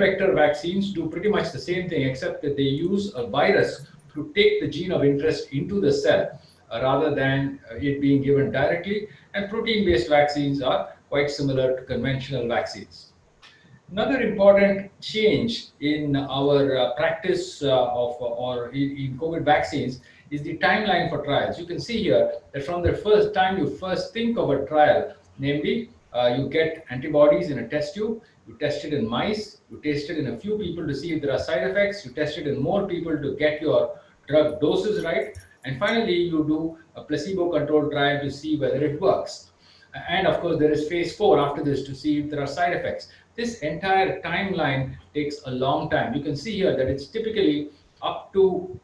vector vaccines do pretty much the same thing, except that they use a virus to take the gene of interest into the cell rather than it being given directly. And protein-based vaccines are quite similar to conventional vaccines. Another important change in our practice in COVID vaccines is the timeline for trials. You can see here that from the first time you first think of a trial, namely you get antibodies in a test tube, you test it in mice, you test it in a few people to see if there are side effects, you test it in more people to get your drug doses right, and finally you do a placebo-controlled trial to see whether it works. And of course, there is phase 4 after this to see if there are side effects. This entire timeline takes a long time. You can see here that it's typically up to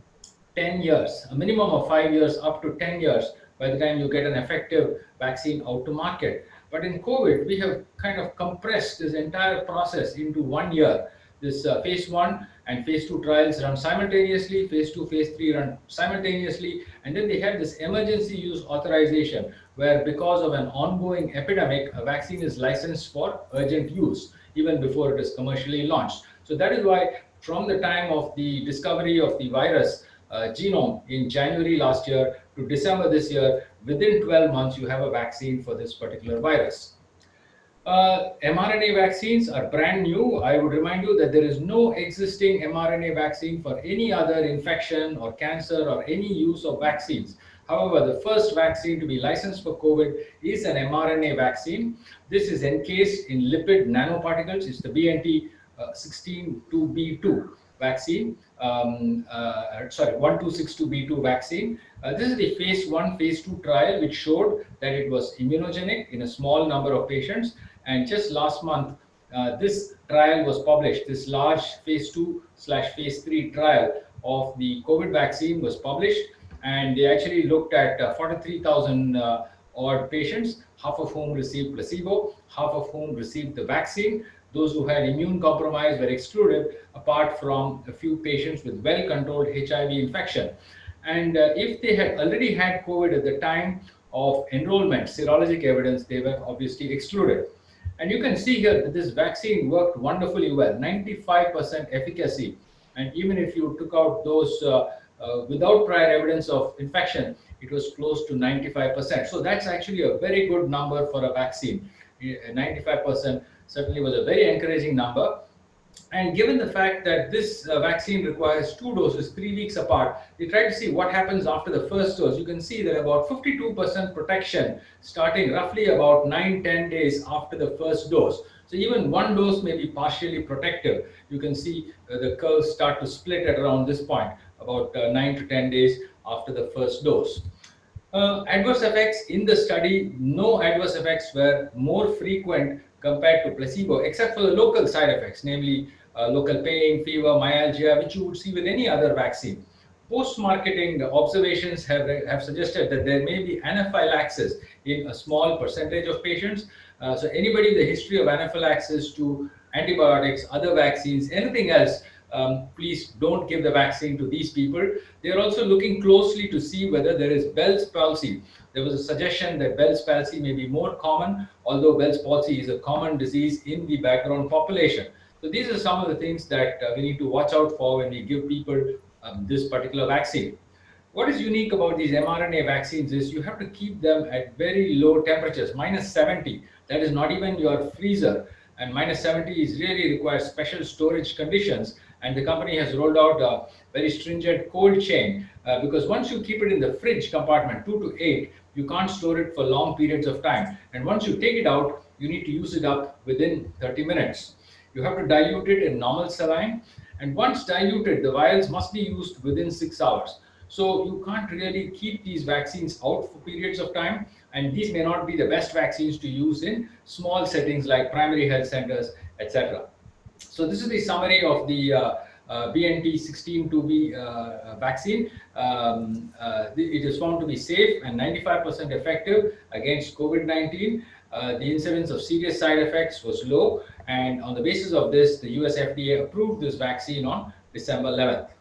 10 years, a minimum of 5 years, up to 10 years by the time you get an effective vaccine out to market. But in COVID, we have kind of compressed this entire process into 1 year. This phase 1 and phase 2 trials run simultaneously, phase 2, phase 3 run simultaneously, and then they have this emergency use authorization where, because of an ongoing epidemic, a vaccine is licensed for urgent use even before it is commercially launched. So that is why from the time of the discovery of the virus genome in January last year to December this year, within 12 months you have a vaccine for this particular virus. mRNA vaccines are brand new. I would remind you that there is no existing mRNA vaccine for any other infection or cancer or any use of vaccines. However, the first vaccine to be licensed for COVID is an mRNA vaccine. This is encased in lipid nanoparticles. It's the BNT162b2 vaccine. 1262b2 vaccine. This is the phase 1, phase 2 trial, which showed that it was immunogenic in a small number of patients. And just last month, this trial was published. This large phase 2/phase 3 trial of the COVID vaccine was published, and they actually looked at 43,000 odd patients, half of whom received placebo, half of whom received the vaccine. Those who had immune compromise were excluded, apart from a few patients with well-controlled HIV infection. And if they had already had COVID at the time of enrollment, serologic evidence, they were obviously excluded. And you can see here that this vaccine worked wonderfully well, 95% efficacy. And even if you took out those without prior evidence of infection, it was close to 95%. So that's actually a very good number for a vaccine. 95% certainly was a very encouraging number. And given the fact that this vaccine requires 2 doses 3 weeks apart, they tried to see what happens after the first dose. You can see that about 52% protection starting roughly about 9-10 days after the first dose. So even 1 dose may be partially protective. You can see the curves start to split at around this point, about 9 to 10 days after the first dose. Adverse effects in the study, no adverse effects were more frequent compared to placebo, except for the local side effects, namely local pain, fever, myalgia, which you would see with any other vaccine. Post-marketing observations have suggested that there may be anaphylaxis in a small percentage of patients. So anybody with a history of anaphylaxis to antibiotics, other vaccines, anything else, please don't give the vaccine to these people. They are also looking closely to see whether there is Bell's palsy. There was a suggestion that Bell's palsy may be more common, although Bell's palsy is a common disease in the background population. So these are some of the things that we need to watch out for when we give people this particular vaccine. What is unique about these mRNA vaccines is you have to keep them at very low temperatures, -70. That is not even your freezer. And -70 is really requires special storage conditions. And the company has rolled out a very stringent cold chain because once you keep it in the fridge compartment 2 to 8, you can't store it for long periods of time. And once you take it out, you need to use it up within 30 minutes. You have to dilute it in normal saline. And once diluted, the vials must be used within 6 hours. So you can't really keep these vaccines out for periods of time. And these may not be the best vaccines to use in small settings like primary health centers, etc. So this is the summary of the BNT162b vaccine. It is found to be safe and 95% effective against COVID-19. The incidence of serious side effects was low, and on the basis of this, the US FDA approved this vaccine on December 11th.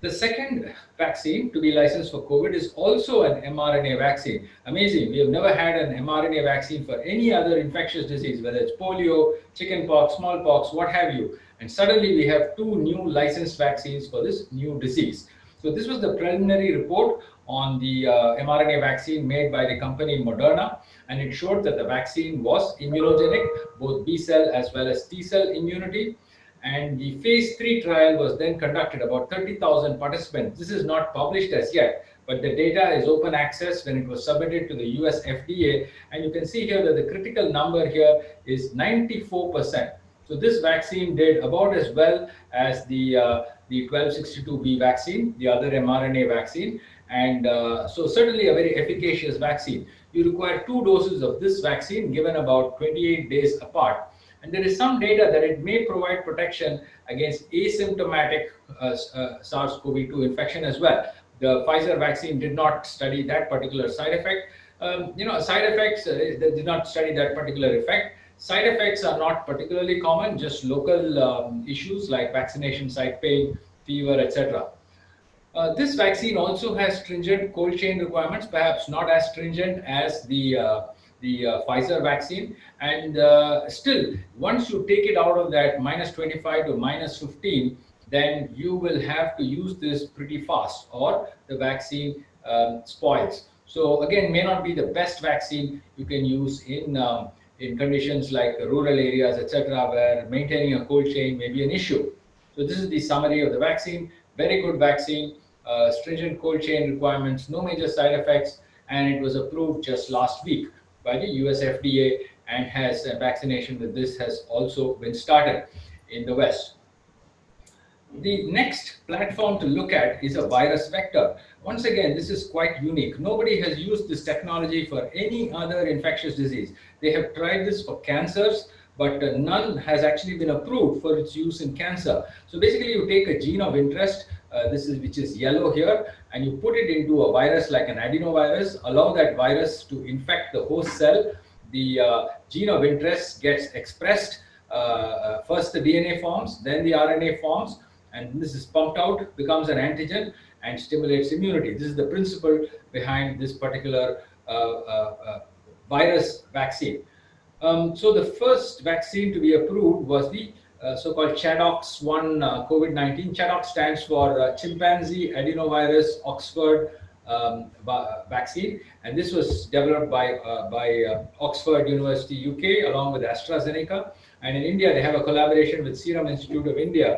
The second vaccine to be licensed for COVID is also an mRNA vaccine. Amazing. We have never had an mRNA vaccine for any other infectious disease, whether it's polio, chickenpox, smallpox, what have you. And suddenly we have two new licensed vaccines for this new disease. So this was the preliminary report on the mRNA vaccine made by the company Moderna, and it showed that the vaccine was immunogenic, both B cell as well as T cell immunity. And the phase 3 trial was then conducted, about 30,000 participants. This is not published as yet, but the data is open access when it was submitted to the US FDA. And you can see here that the critical number here is 94%. So this vaccine did about as well as the 1262B vaccine, the other mRNA vaccine. And so certainly a very efficacious vaccine. You require 2 doses of this vaccine given about 28 days apart. And there is some data that it may provide protection against asymptomatic SARS-CoV-2 infection as well. The Pfizer vaccine did not study that particular side effect. Side effects, they did not study that particular effect. Side effects are not particularly common, just local issues like vaccination site pain, fever, etc. This vaccine also has stringent cold chain requirements, perhaps not as stringent as the Pfizer vaccine. And still, once you take it out of that -25 to -15, then you will have to use this pretty fast or the vaccine spoils. So again, may not be the best vaccine you can use in conditions like rural areas, etc., where maintaining a cold chain may be an issue. So this is the summary of the vaccine. Very good vaccine, stringent cold chain requirements, no major side effects, and it was approved just last week by the US FDA, and has vaccination with this has also been started in the West. The next platform to look at is a virus vector. Once again, this is quite unique. Nobody has used this technology for any other infectious disease. They have tried this for cancers, but none has actually been approved for its use in cancer. So basically, you take a gene of interest, which is yellow here, and you put it into a virus like an adenovirus, allow that virus to infect the host cell. The gene of interest gets expressed. First the DNA forms, then the RNA forms, and this is pumped out, becomes an antigen, and stimulates immunity. This is the principle behind this particular virus vaccine. So the first vaccine to be approved was the so-called ChAdOx1 COVID-19. ChAdOx stands for chimpanzee adenovirus Oxford vaccine, and this was developed by Oxford University UK along with AstraZeneca. And in India, they have a collaboration with Serum Institute of India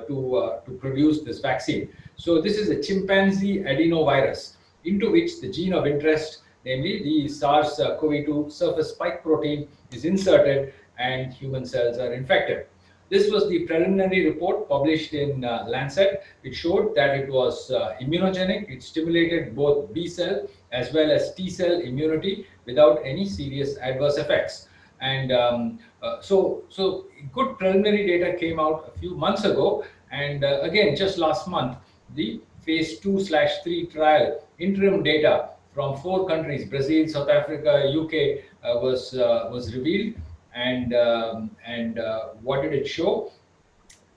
to produce this vaccine. So this is a chimpanzee adenovirus into which the gene of interest, namely the SARS-CoV-2 surface spike protein, is inserted and human cells are infected. This was the preliminary report published in Lancet. It showed that it was immunogenic. It stimulated both B cell as well as T cell immunity without any serious adverse effects. And so good preliminary data came out a few months ago. And again, just last month, the phase 2/3 trial interim data from 4 countries, Brazil, South Africa, UK, was revealed. And what did it show?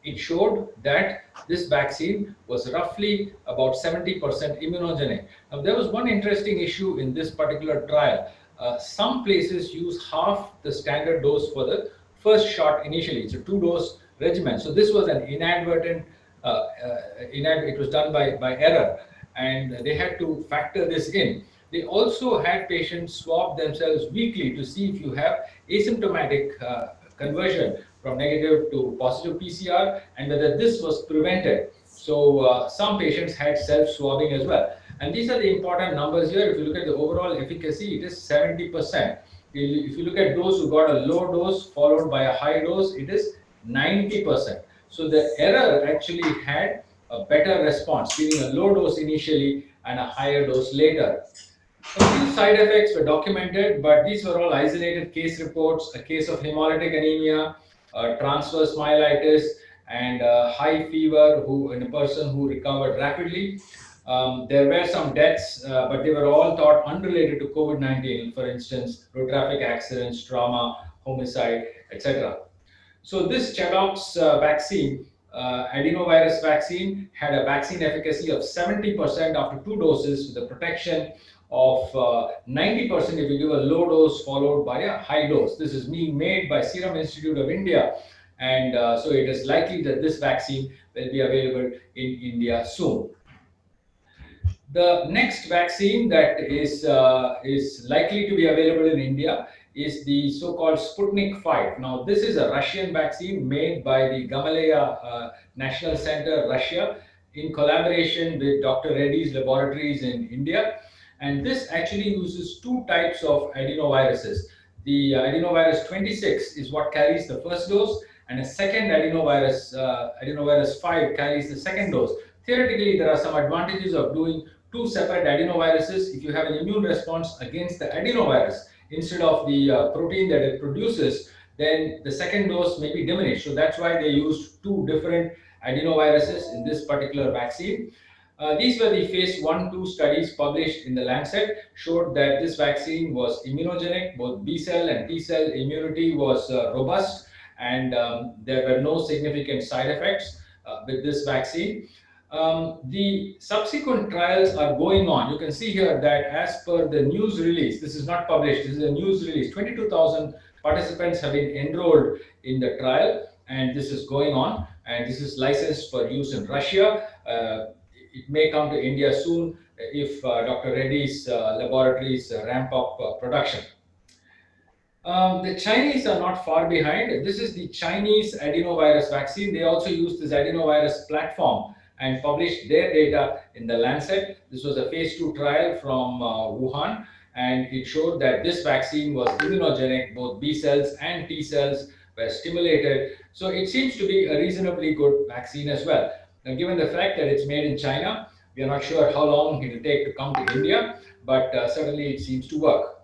It showed that this vaccine was roughly about 70% immunogenic. Now, there was one interesting issue in this particular trial. Some places use half the standard dose for the first shot initially. It's a 2-dose regimen. So this was an inadvertent, it was done by error, and they had to factor this in. They also had patients swab themselves weekly to see if you have asymptomatic conversion from negative to positive PCR, and whether this was prevented. So some patients had self-swabbing as well. And these are the important numbers here. If you look at the overall efficacy, it is 70%. If you look at those who got a low dose followed by a high dose, it is 90%. So the error actually had a better response, giving a low dose initially and a higher dose later. A few side effects were documented, but these were all isolated case reports. A case of hemolytic anemia, transverse myelitis, and high fever in a person who recovered rapidly. There were some deaths, but they were all thought unrelated to COVID-19, for instance, road traffic accidents, trauma, homicide, etc. So this ChAdOx vaccine adenovirus vaccine had a vaccine efficacy of 70% after 2 doses, with a protection of 90% if you give a low dose followed by a high dose. This is being made by Serum Institute of India, and so it is likely that this vaccine will be available in India soon. The next vaccine that is likely to be available in India is the so-called Sputnik 5. Now, this is a Russian vaccine made by the Gamaleya National Center, Russia, in collaboration with Dr. Reddy's laboratories in India. And this actually uses two types of adenoviruses. The adenovirus 26 is what carries the first dose, and a second adenovirus 5 carries the second dose. Theoretically, there are some advantages of doing two separate adenoviruses if you have an immune response against the adenovirus instead of the protein that it produces. Then the second dose may be diminished. So that's why they used two different adenoviruses in this particular vaccine. These were the phase 1-2 studies published in the Lancet, showed that this vaccine was immunogenic. Both B cell and T cell immunity was robust, and there were no significant side effects with this vaccine. The subsequent trials are going on. You can see here that as per the news release, this is not published, this is a news release, 22,000 participants have been enrolled in the trial, and this is going on, and this is licensed for use in Russia. It may come to India soon if Dr. Reddy's laboratories ramp up production. The Chinese are not far behind. This is the Chinese adenovirus vaccine. They also use this adenovirus platform and published their data in the Lancet. This was a phase 2 trial from Wuhan, and it showed that this vaccine was immunogenic. Both B cells and T cells were stimulated. So it seems to be a reasonably good vaccine as well. Now, given the fact that it's made in China, we are not sure how long it will take to come to India, but certainly it seems to work.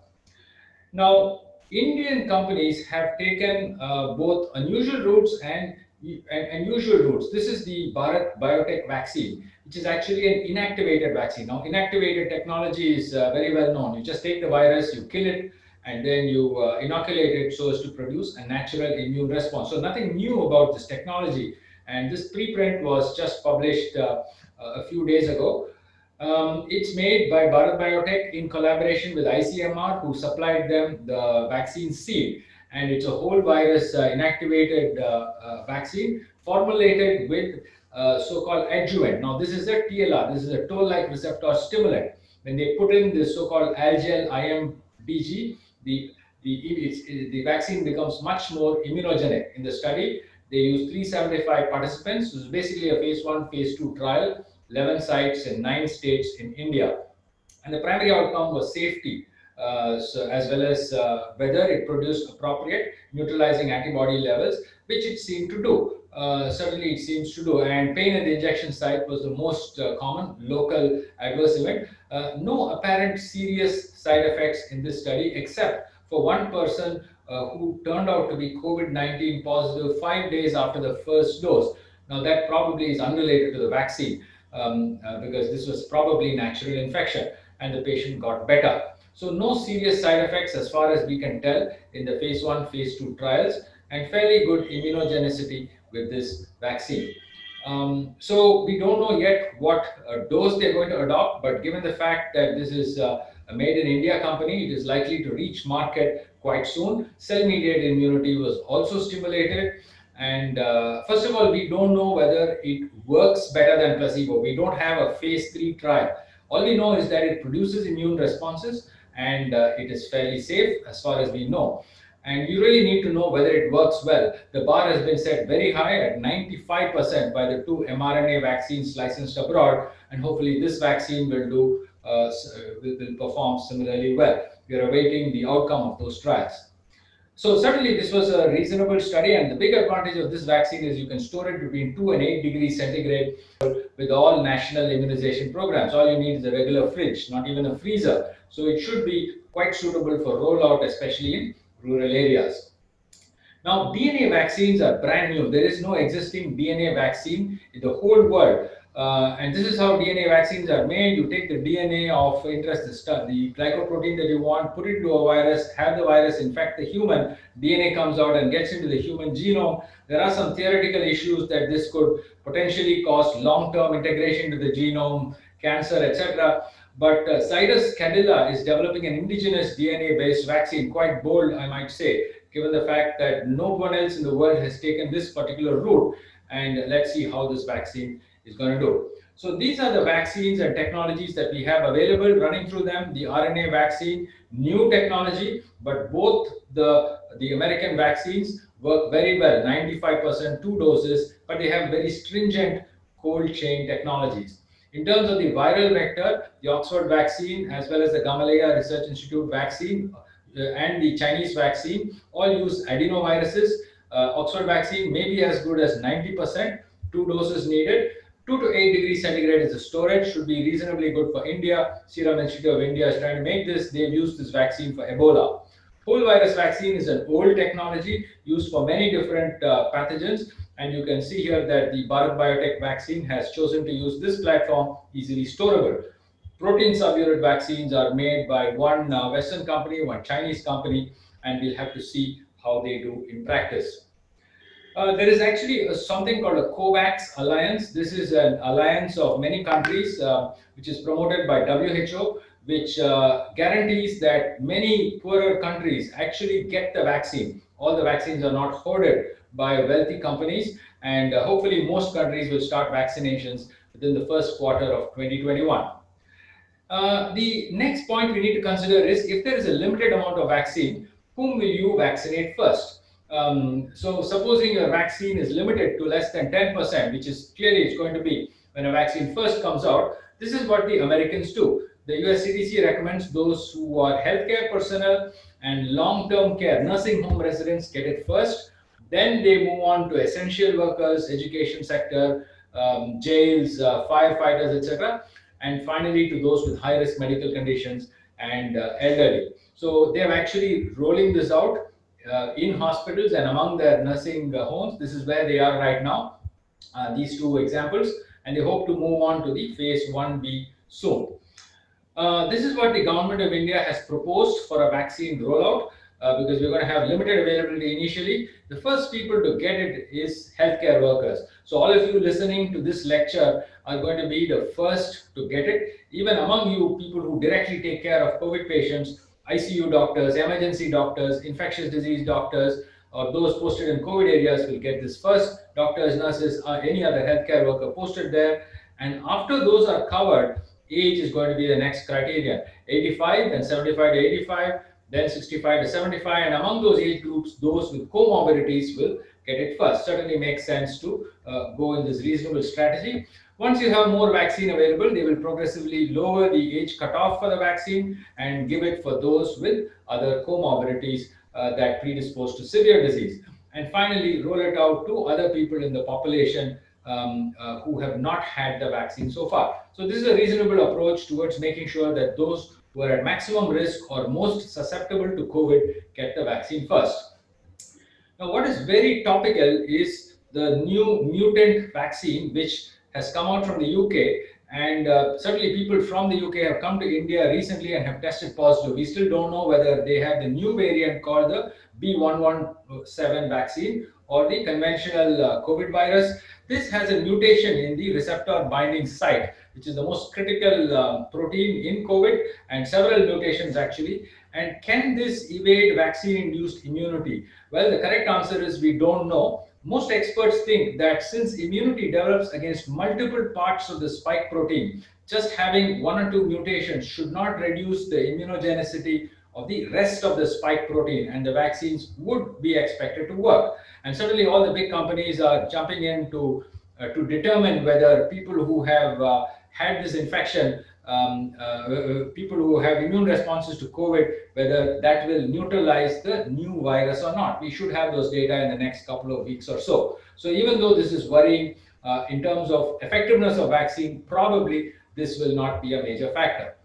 Now, Indian companies have taken both unusual routes and usual routes. This is the Bharat Biotech vaccine, which is actually an inactivated vaccine. Now, inactivated technology is very well known. You just take the virus, you kill it, and then you inoculate it so as to produce a natural immune response. So nothing new about this technology. And this preprint was just published a few days ago. It's made by Bharat Biotech in collaboration with ICMR, who supplied them the vaccine seed. And it's a whole virus inactivated vaccine formulated with so-called adjuvant. Now, this is a TLR. This is a toll-like receptor stimulant. When they put in this so-called Algel IMDG, the vaccine becomes much more immunogenic. In the study, they used 375 participants. This is basically a phase 1, phase 2 trial, 11 sites in 9 states in India. And the primary outcome was safety, so as well as whether it produced appropriate neutralizing antibody levels, which it seemed to do. Certainly it seems to do. And pain at the injection site was the most common local adverse event. No apparent serious side effects in this study, except for one person who turned out to be COVID-19 positive 5 days after the first dose. Now, that probably is unrelated to the vaccine because this was probably natural infection and the patient got better. So no serious side effects as far as we can tell in the phase 1, phase 2 trials, and fairly good immunogenicity with this vaccine. So we don't know yet what dose they're going to adopt, but given the fact that this is a made in India company, it is likely to reach market quite soon. Cell-mediated immunity was also stimulated. And first of all, we don't know whether it works better than placebo. We don't have a phase 3 trial. All we know is that it produces immune responses, and it is fairly safe as far as we know. And you really need to know whether it works well. The bar has been set very high at 95% by the 2 mRNA vaccines licensed abroad, and hopefully this vaccine will perform similarly well. We are awaiting the outcome of those trials. So certainly this was a reasonable study, and the big advantage of this vaccine is you can store it between 2 and 8 degrees centigrade with all national immunization programs. All you need is a regular fridge, not even a freezer. So it should be quite suitable for rollout, especially in rural areas. Now, DNA vaccines are brand new. There is no existing DNA vaccine in the whole world. And this is how DNA vaccines are made. You take the DNA of interest, the glycoprotein that you want, put it into a virus, have the virus infect the human, DNA comes out and gets into the human genome. There are some theoretical issues that this could potentially cause long-term integration into the genome, cancer, etc. But Cydus Cadila is developing an indigenous DNA-based vaccine, quite bold, I might say, given the fact that no one else in the world has taken this particular route. And let's see how this vaccine is going to do. So these are the vaccines and technologies that we have available. Running through them, the RNA vaccine, new technology, but both the American vaccines work very well, 95%, 2 doses, but they have very stringent cold chain technologies. In terms of the viral vector, the Oxford vaccine as well as the Gamaleya Research Institute vaccine and the Chinese vaccine all use adenoviruses. Oxford vaccine may be as good as 90%, 2 doses needed. 2 to 8 degrees centigrade is the storage, should be reasonably good for India. Serum Institute of India is trying to make this. They've used this vaccine for Ebola. Whole virus vaccine is an old technology used for many different pathogens. And you can see here that the Bharat Biotech vaccine has chosen to use this platform, easily storable. Protein subunit vaccines are made by one Western company, one Chinese company, and we'll have to see how they do in practice. There is actually something called a COVAX alliance. This is an alliance of many countries, which is promoted by WHO, which guarantees that many poorer countries actually get the vaccine. All the vaccines are not hoarded by wealthy companies, and hopefully most countries will start vaccinations within the first quarter of 2021. The next point we need to consider is, if there is a limited amount of vaccine, whom will you vaccinate first? So supposing your vaccine is limited to less than 10%, which is clearly it's going to be when a vaccine first comes out, this is what the Americans do. The US CDC recommends those who are healthcare personnel and long-term care, nursing home residents get it first. Then they move on to essential workers, education sector, jails, firefighters, etc. And finally to those with high-risk medical conditions and elderly. So they're actually rolling this out in hospitals and among their nursing homes. This is where they are right now, these two examples, and they hope to move on to the phase 1B soon. This is what the government of India has proposed for a vaccine rollout, because we're going to have limited availability initially. The first people to get it is healthcare workers. So all of you listening to this lecture are going to be the first to get it. Even among you, people who directly take care of COVID patients, ICU doctors, emergency doctors, infectious disease doctors, or those posted in COVID areas will get this first. Doctors, nurses, or any other healthcare worker posted there. And after those are covered, age is going to be the next criterion. 85, then 75 to 85, then 65 to 75. And among those age groups, those with comorbidities will get it first. Certainly makes sense to go in this reasonable strategy. Once you have more vaccine available, they will progressively lower the age cutoff for the vaccine and give it for those with other comorbidities that predispose to severe disease. And finally, roll it out to other people in the population who have not had the vaccine so far. So this is a reasonable approach towards making sure that those who are at maximum risk or most susceptible to COVID get the vaccine first. Now, what is very topical is the new mutant vaccine, which has come out from the UK, and certainly people from the UK have come to India recently and have tested positive. We still don't know whether they have the new variant called the B117 vaccine or the conventional COVID virus. This has a mutation in the receptor binding site, which is the most critical protein in COVID, and several mutations actually. And can this evade vaccine-induced immunity? Well, the correct answer is we don't know. Most experts think that since immunity develops against multiple parts of the spike protein, just having one or two mutations should not reduce the immunogenicity of the rest of the spike protein, and the vaccines would be expected to work. And certainly all the big companies are jumping in to determine whether people who have had this infection, people who have immune responses to COVID, whether that will neutralize the new virus or not. We should have those data in the next couple of weeks or so. So even though this is worrying in terms of effectiveness of vaccine, probably this will not be a major factor.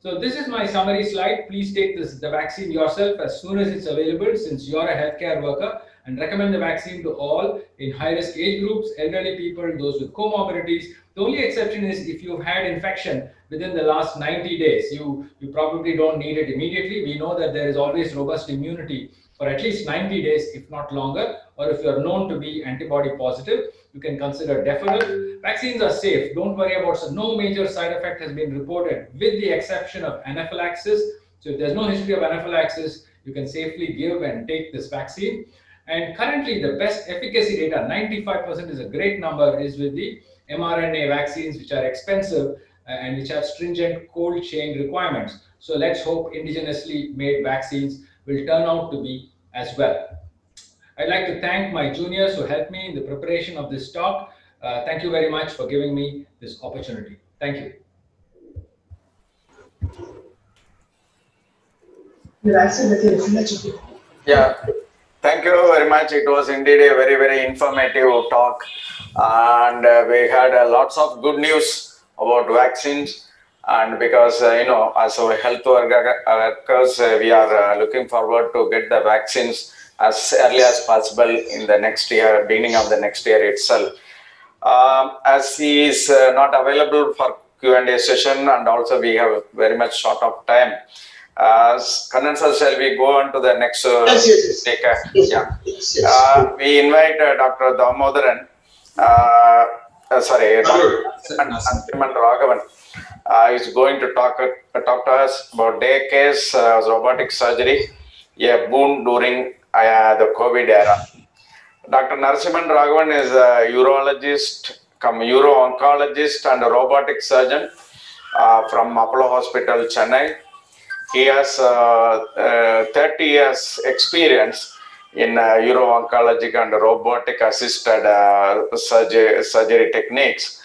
So this is my summary slide. Please take the vaccine yourself as soon as it's available, since you're a healthcare worker. and recommend the vaccine to all in high-risk age groups, elderly people, those with comorbidities. The only exception is if you've had infection within the last 90 days. You probably don't need it immediately. We know that there is always robust immunity for at least 90 days, if not longer, or if you are known to be antibody positive, you can consider deferral. Vaccines are safe. Don't worry about it. No major side effect has been reported, with the exception of anaphylaxis. So if there's no history of anaphylaxis, you can safely give and take this vaccine. And currently, the best efficacy data, 95% is a great number, is with the mRNA vaccines, which are expensive and which have stringent cold chain requirements. So let's hope indigenously made vaccines will turn out to be as well. I'd like to thank my juniors who helped me in the preparation of this talk. Thank you very much for giving me this opportunity. Thank you. Yeah, thank you very much. It was indeed a very, very informative talk. And we had lots of good news about vaccines. And because, as our health workers, we are looking forward to get the vaccines as early as possible in the next year, beginning of the next year itself. As he is not available for Q&A session, and also we have very much short of time. Kannan sir, shall we go on to the next speaker? Yes. We invite Dr. Damodaran, Dr. Narasimhan Raghavan is going to talk to us about day case robotic surgery, a boon during the COVID era. Dr. Narasimhan Raghavan is a urologist, uro-oncologist and a robotic surgeon from Apollo Hospital, Chennai. He has 30 years experience in uro-oncologic and robotic assisted surgery techniques.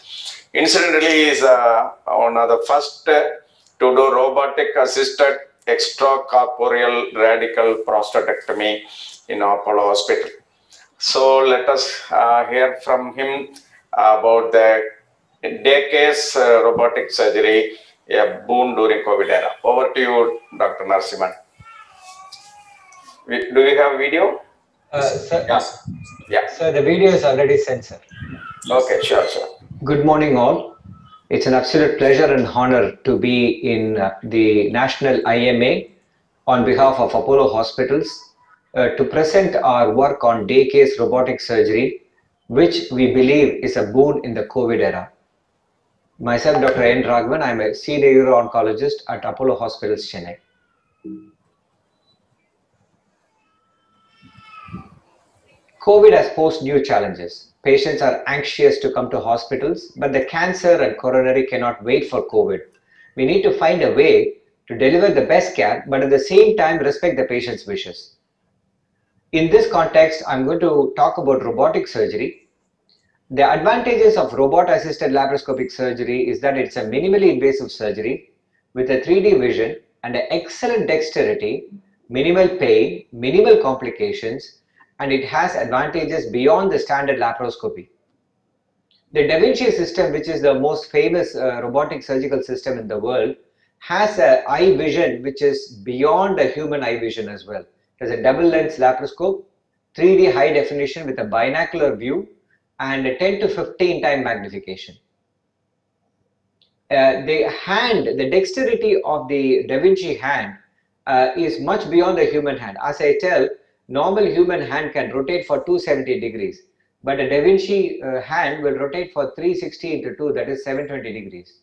Incidentally, he is one of the first to do robotic assisted extracorporeal radical prostatectomy in Apollo Hospital. So let us hear from him about the day case robotic surgery, a boon during COVID era. Over to you, Dr. Narasimhan. Do you have video? Sir, Yes. Yeah. Sir, the video is already sent, sir. Okay, sure. Good morning, all. It's an absolute pleasure and honor to be in the National IMA on behalf of Apollo Hospitals to present our work on day case robotic surgery, which we believe is a boon in the COVID era. Myself, Dr. N. Raghavan, I'm a senior uro-oncologist at Apollo Hospitals, Chennai. COVID has posed new challenges. Patients are anxious to come to hospitals, but the cancer and coronary cannot wait for COVID. We need to find a way to deliver the best care, but at the same time respect the patient's wishes. In this context, I'm going to talk about robotic surgery. The advantages of robot-assisted laparoscopic surgery is that it's a minimally invasive surgery with a 3D vision and an excellent dexterity, minimal pain, minimal complications, and it has advantages beyond the standard laparoscopy. The Da Vinci system, which is the most famous robotic surgical system in the world, has an eye vision which is beyond the human eye vision as well. It has a double lens laparoscope, 3D high definition with a binocular view, and a 10 to 15 time magnification. The dexterity of the Da Vinci hand is much beyond the human hand. As I tell, normal human hand can rotate for 270 degrees, but a Da Vinci hand will rotate for 360 into 2, that is 720 degrees.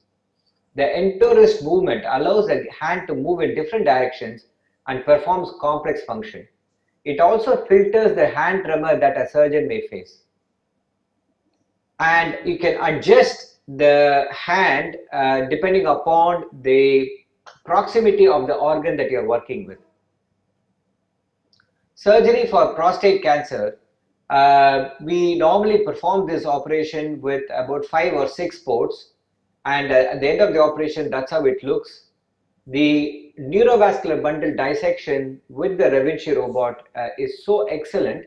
The entorist movement allows the hand to move in different directions and performs complex function. It also filters the hand tremor that a surgeon may face. And you can adjust the hand depending upon the proximity of the organ that you're working with. Surgery for prostate cancer, we normally perform this operation with about 5 or 6 ports, and at the end of the operation, that's how it looks. The neurovascular bundle dissection with the Da Vinci robot is so excellent.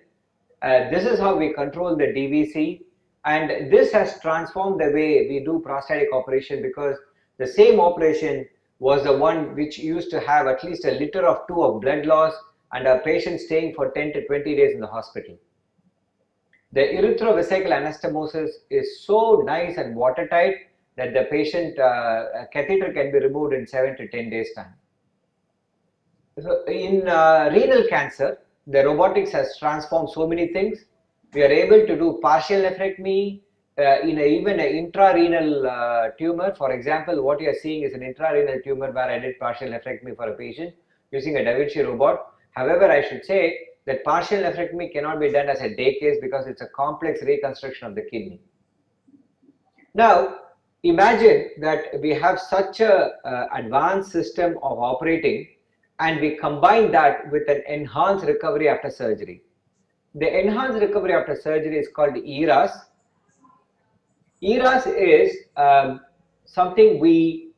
This is how we control the DVC, and this has transformed the way we do prostatic operation, because the same operation was the one which used to have at least a liter or 2 of blood loss, and a patient staying for 10 to 20 days in the hospital. The erythrovesical anastomosis is so nice and watertight that the patient catheter can be removed in 7 to 10 days time. So in renal cancer, the robotics has transformed so many things. We are able to do partial nephrectomy in even an intrarenal tumor. For example, what you are seeing is an intrarenal tumor where I did partial nephrectomy for a patient using a Da Vinci robot. However, I should say that partial nephrectomy cannot be done as a day case because it's a complex reconstruction of the kidney. Now, imagine that we have such a advanced system of operating, and we combine that with an enhanced recovery after surgery. The enhanced recovery after surgery is called ERAS. ERAS is something we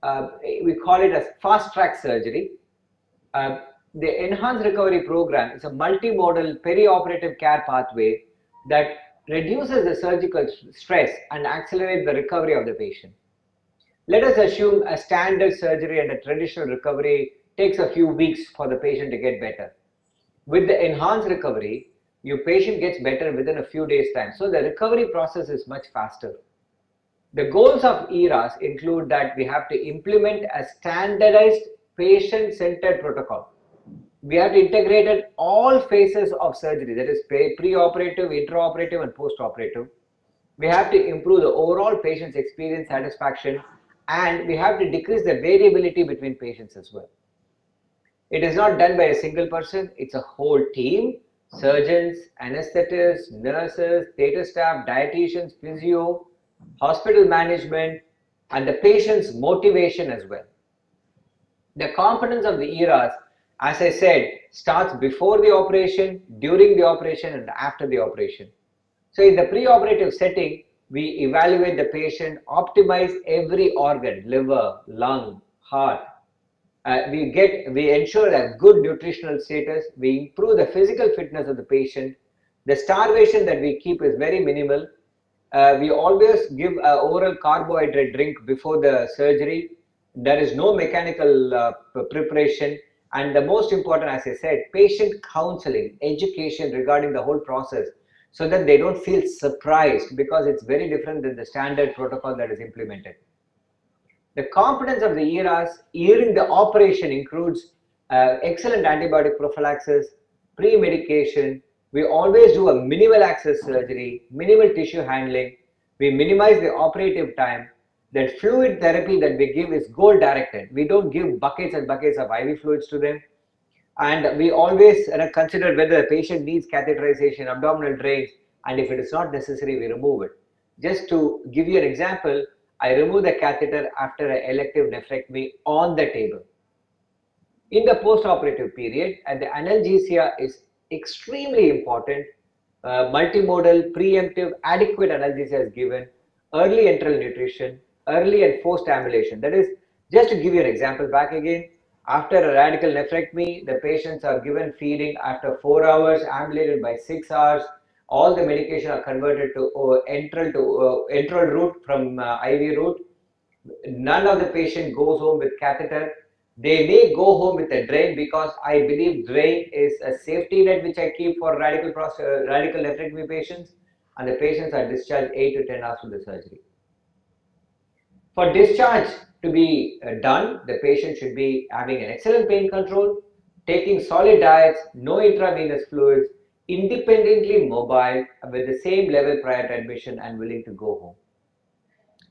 call it as fast track surgery. The enhanced recovery program is a multimodal perioperative care pathway that reduces the surgical stress and accelerates the recovery of the patient. Let us assume a standard surgery and a traditional recovery takes a few weeks for the patient to get better. With the enhanced recovery, your patient gets better within a few days' time. So the recovery process is much faster. The goals of ERAS include that we have to implement a standardized patient-centered protocol. We have to integrate all phases of surgery, that is pre-operative, intraoperative, and post-operative. We have to improve the overall patient's experience satisfaction, and we have to decrease the variability between patients as well. It is not done by a single person, it's a whole team: surgeons, anesthetists, nurses, theatre staff, dietitians, physio, hospital management, and the patient's motivation as well. The competence of the ERAS, as I said, starts before the operation, during the operation, and after the operation. So in the pre-operative setting, we evaluate the patient, optimize every organ, liver, lung, heart. We ensure a good nutritional status. We improve the physical fitness of the patient. The starvation that we keep is very minimal. We always give an oral carbohydrate drink before the surgery. There is no mechanical preparation. And the most important, as I said, patient counseling, education regarding the whole process, so that they don't feel surprised, because it's very different than the standard protocol that is implemented. The competence of the ERAS during the operation includes excellent antibiotic prophylaxis, pre-medication. We always do a minimal access surgery, minimal tissue handling. We minimize the operative time. That fluid therapy that we give is goal directed. We don't give buckets and buckets of IV fluids to them. And we always consider whether the patient needs catheterization, abdominal drains, and if it is not necessary, we remove it. Just to give you an example, I remove the catheter after an elective nephrectomy on the table. In the post-operative period, and the analgesia is extremely important. Multimodal, preemptive, adequate analgesia is given. Early enteral nutrition, early and forced ambulation. That is, just to give you an example back again, after a radical nephrectomy, the patients are given feeding after 4 hours, ambulated by 6 hours. All the medication are converted to enteral route from IV route. None of the patient goes home with catheter. They may go home with a drain, because I believe drain is a safety net which I keep for radical nephrectomy patients, and the patients are discharged 8 to 10 hours from the surgery. For discharge to be done, the patient should be having an excellent pain control, taking solid diets, no intravenous fluids, independently mobile, with the same level prior to admission, and willing to go home.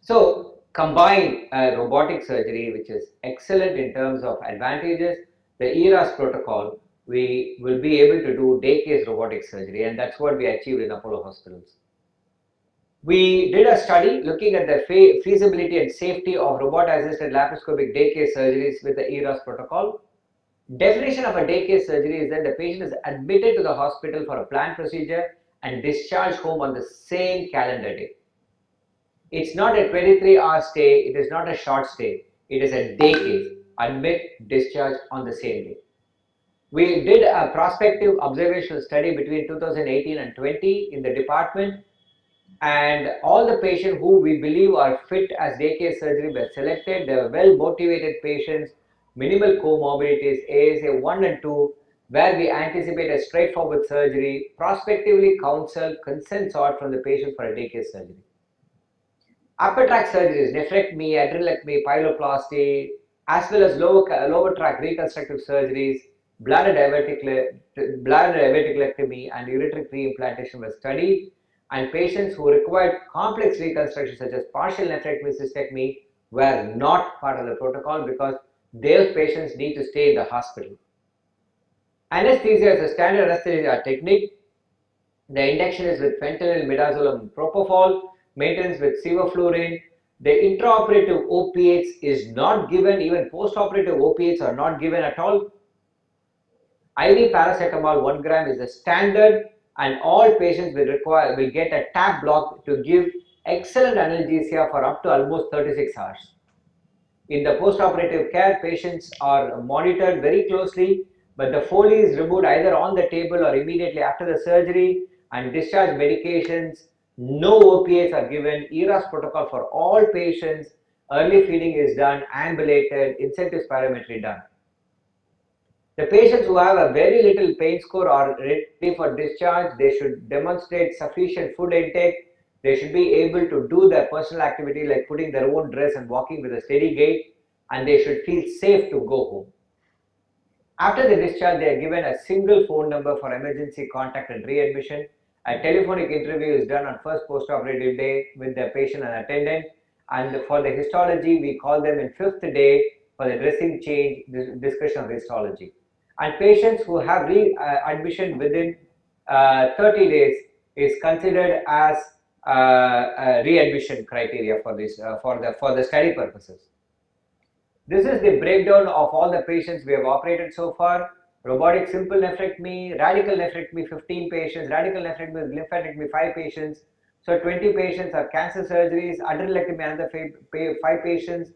So combine robotic surgery, which is excellent in terms of advantages, the ERAS protocol, we will be able to do day case robotic surgery, and that's what we achieved in Apollo hospitals. We did a study looking at the feasibility and safety of robot-assisted laparoscopic day case surgeries with the ERAS protocol. Definition of a day case surgery is that the patient is admitted to the hospital for a planned procedure and discharged home on the same calendar day. It's not a 23-hour stay, it is not a short stay, it is a day case, admit, discharge on the same day. We did a prospective observational study between 2018 and 20 in the department, and all the patients who we believe are fit as day case surgery were selected. They were well motivated patients, minimal comorbidities, ASA 1 and 2. where we anticipate a straightforward surgery, prospectively counsel consent sought from the patient for a day case surgery. Upper tract surgeries, nephrectomy, adrenalectomy, pyeloplasty, as well as lower tract reconstructive surgeries, bladder diverticulectomy, and ureteric reimplantation were studied, and patients who required complex reconstruction such as partial nephrectomy, cystectomy were not part of the protocol because those patients need to stay in the hospital. Anesthesia is a standard anesthesia technique. The induction is with fentanyl, midazolam, propofol, maintenance with sevoflurane. The intraoperative opiates is not given, even postoperative opiates are not given at all. IV paracetamol 1 gram is the standard, and all patients will get a tap block to give excellent analgesia for up to almost 36 hours. In the postoperative care, patients are monitored very closely, but the Foley is removed either on the table or immediately after the surgery, and discharge medications. No opiates are given. ERAS protocol for all patients. Early feeding is done, ambulated, incentive spirometry done. The patients who have a very little pain score are ready for discharge. They should demonstrate sufficient food intake. They should be able to do their personal activity like putting their own dress and walking with a steady gait, and they should feel safe to go home. After the discharge, they are given a single phone number for emergency contact and readmission. A telephonic interview is done on first postoperative day with the patient and attendant, and for the histology, we call them in 5th day for the dressing change, discussion of histology. And patients who have readmission within 30 days is considered as readmission criteria for this for the study purposes. This is the breakdown of all the patients we have operated so far. Robotic simple nephrectomy, radical nephrectomy 15 patients, radical nephrectomy with lymphadenectomy 5 patients. So 20 patients are cancer surgeries, adrenalectomy another 5 patients,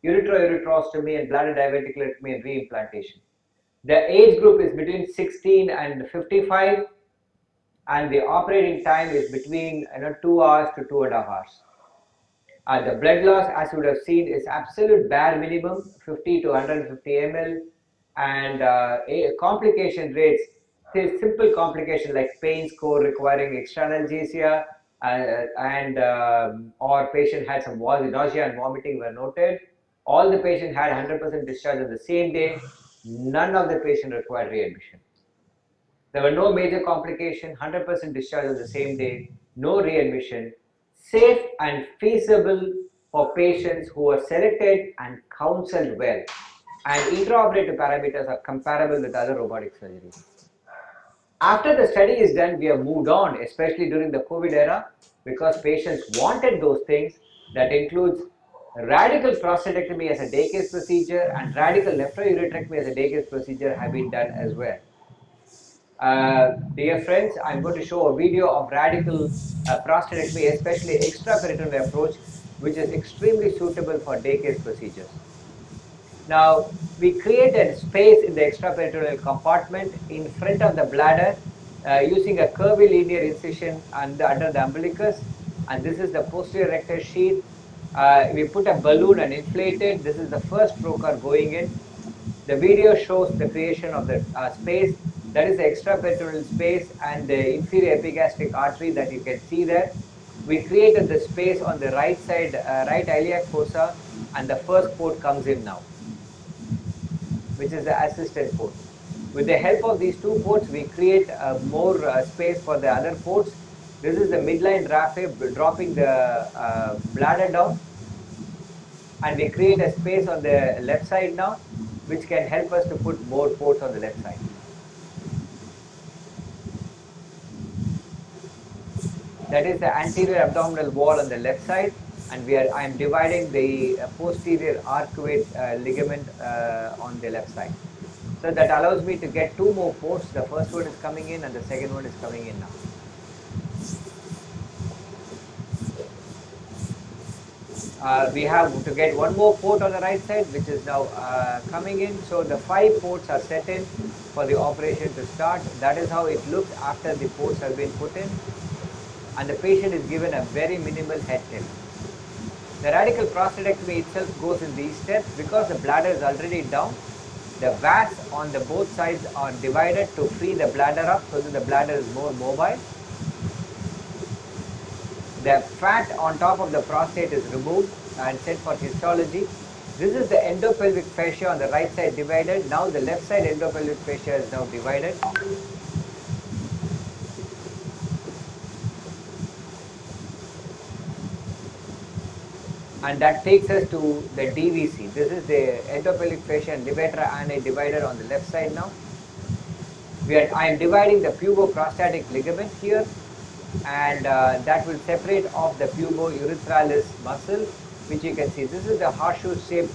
ureterostomy and bladder diverticulectomy and reimplantation. The age group is between 16 and 55, and the operating time is between 2 hours to 2.5 hours. The blood loss, as you would have seen, is absolute bare minimum, 50 to 150 ml, and complication rates, simple complication like pain score requiring extra analgesia, or patient had some nausea and vomiting were noted. All the patient had 100% discharge on the same day. None of the patient required readmission. There were no major complication, 100% discharge on the same day, no readmission, safe and feasible for patients who are selected and counseled well, and intraoperative parameters are comparable with other robotic surgeries. After the study is done, we have moved on, especially during the COVID era, because patients wanted those things. That includes radical prostatectomy as a day case procedure and radical nephroureterectomy as a day case procedure have been done as well. Dear friends, I'm going to show a video of radical prostatectomy, especially extraperitoneal approach, which is extremely suitable for day case procedures. Now, we created space in the extraperitoneal compartment in front of the bladder using a curvilinear incision under the umbilicus, and this is the posterior rectus sheath. We put a balloon and inflated. This is the first trocar going in. The video shows the creation of the space. That is the extraperitoneal space and the inferior epigastric artery that you can see there. We created the space on the right side, right iliac fossa, and the first port comes in now, which is the assisted port. With the help of these 2 ports, we create more space for the other ports. This is the midline raphe dropping the bladder down, and we create a space on the left side now, which can help us to put more ports on the left side. That is the anterior abdominal wall on the left side, and I am dividing the posterior arcuate ligament on the left side. So that allows me to get 2 more ports. The first one is coming in and the second one is coming in now. We have to get 1 more port on the right side, which is now coming in. So the 5 ports are set in for the operation to start. That is how it looks after the ports have been put in, and the patient is given a very minimal head tilt. The radical prostatectomy itself goes in these steps because the bladder is already down. The vas on the both sides are divided to free the bladder up so that the bladder is more mobile. The fat on top of the prostate is removed and sent for histology. This is the endopelvic fascia on the right side divided. Now the left side endopelvic fascia is now divided. And that takes us to the DVC. This is the endopelvic fascia and levator ani divided on the left side now. I am dividing the puboprostatic ligament here, and that will separate off the pubourethralis muscle, which you can see. This is the horseshoe-shaped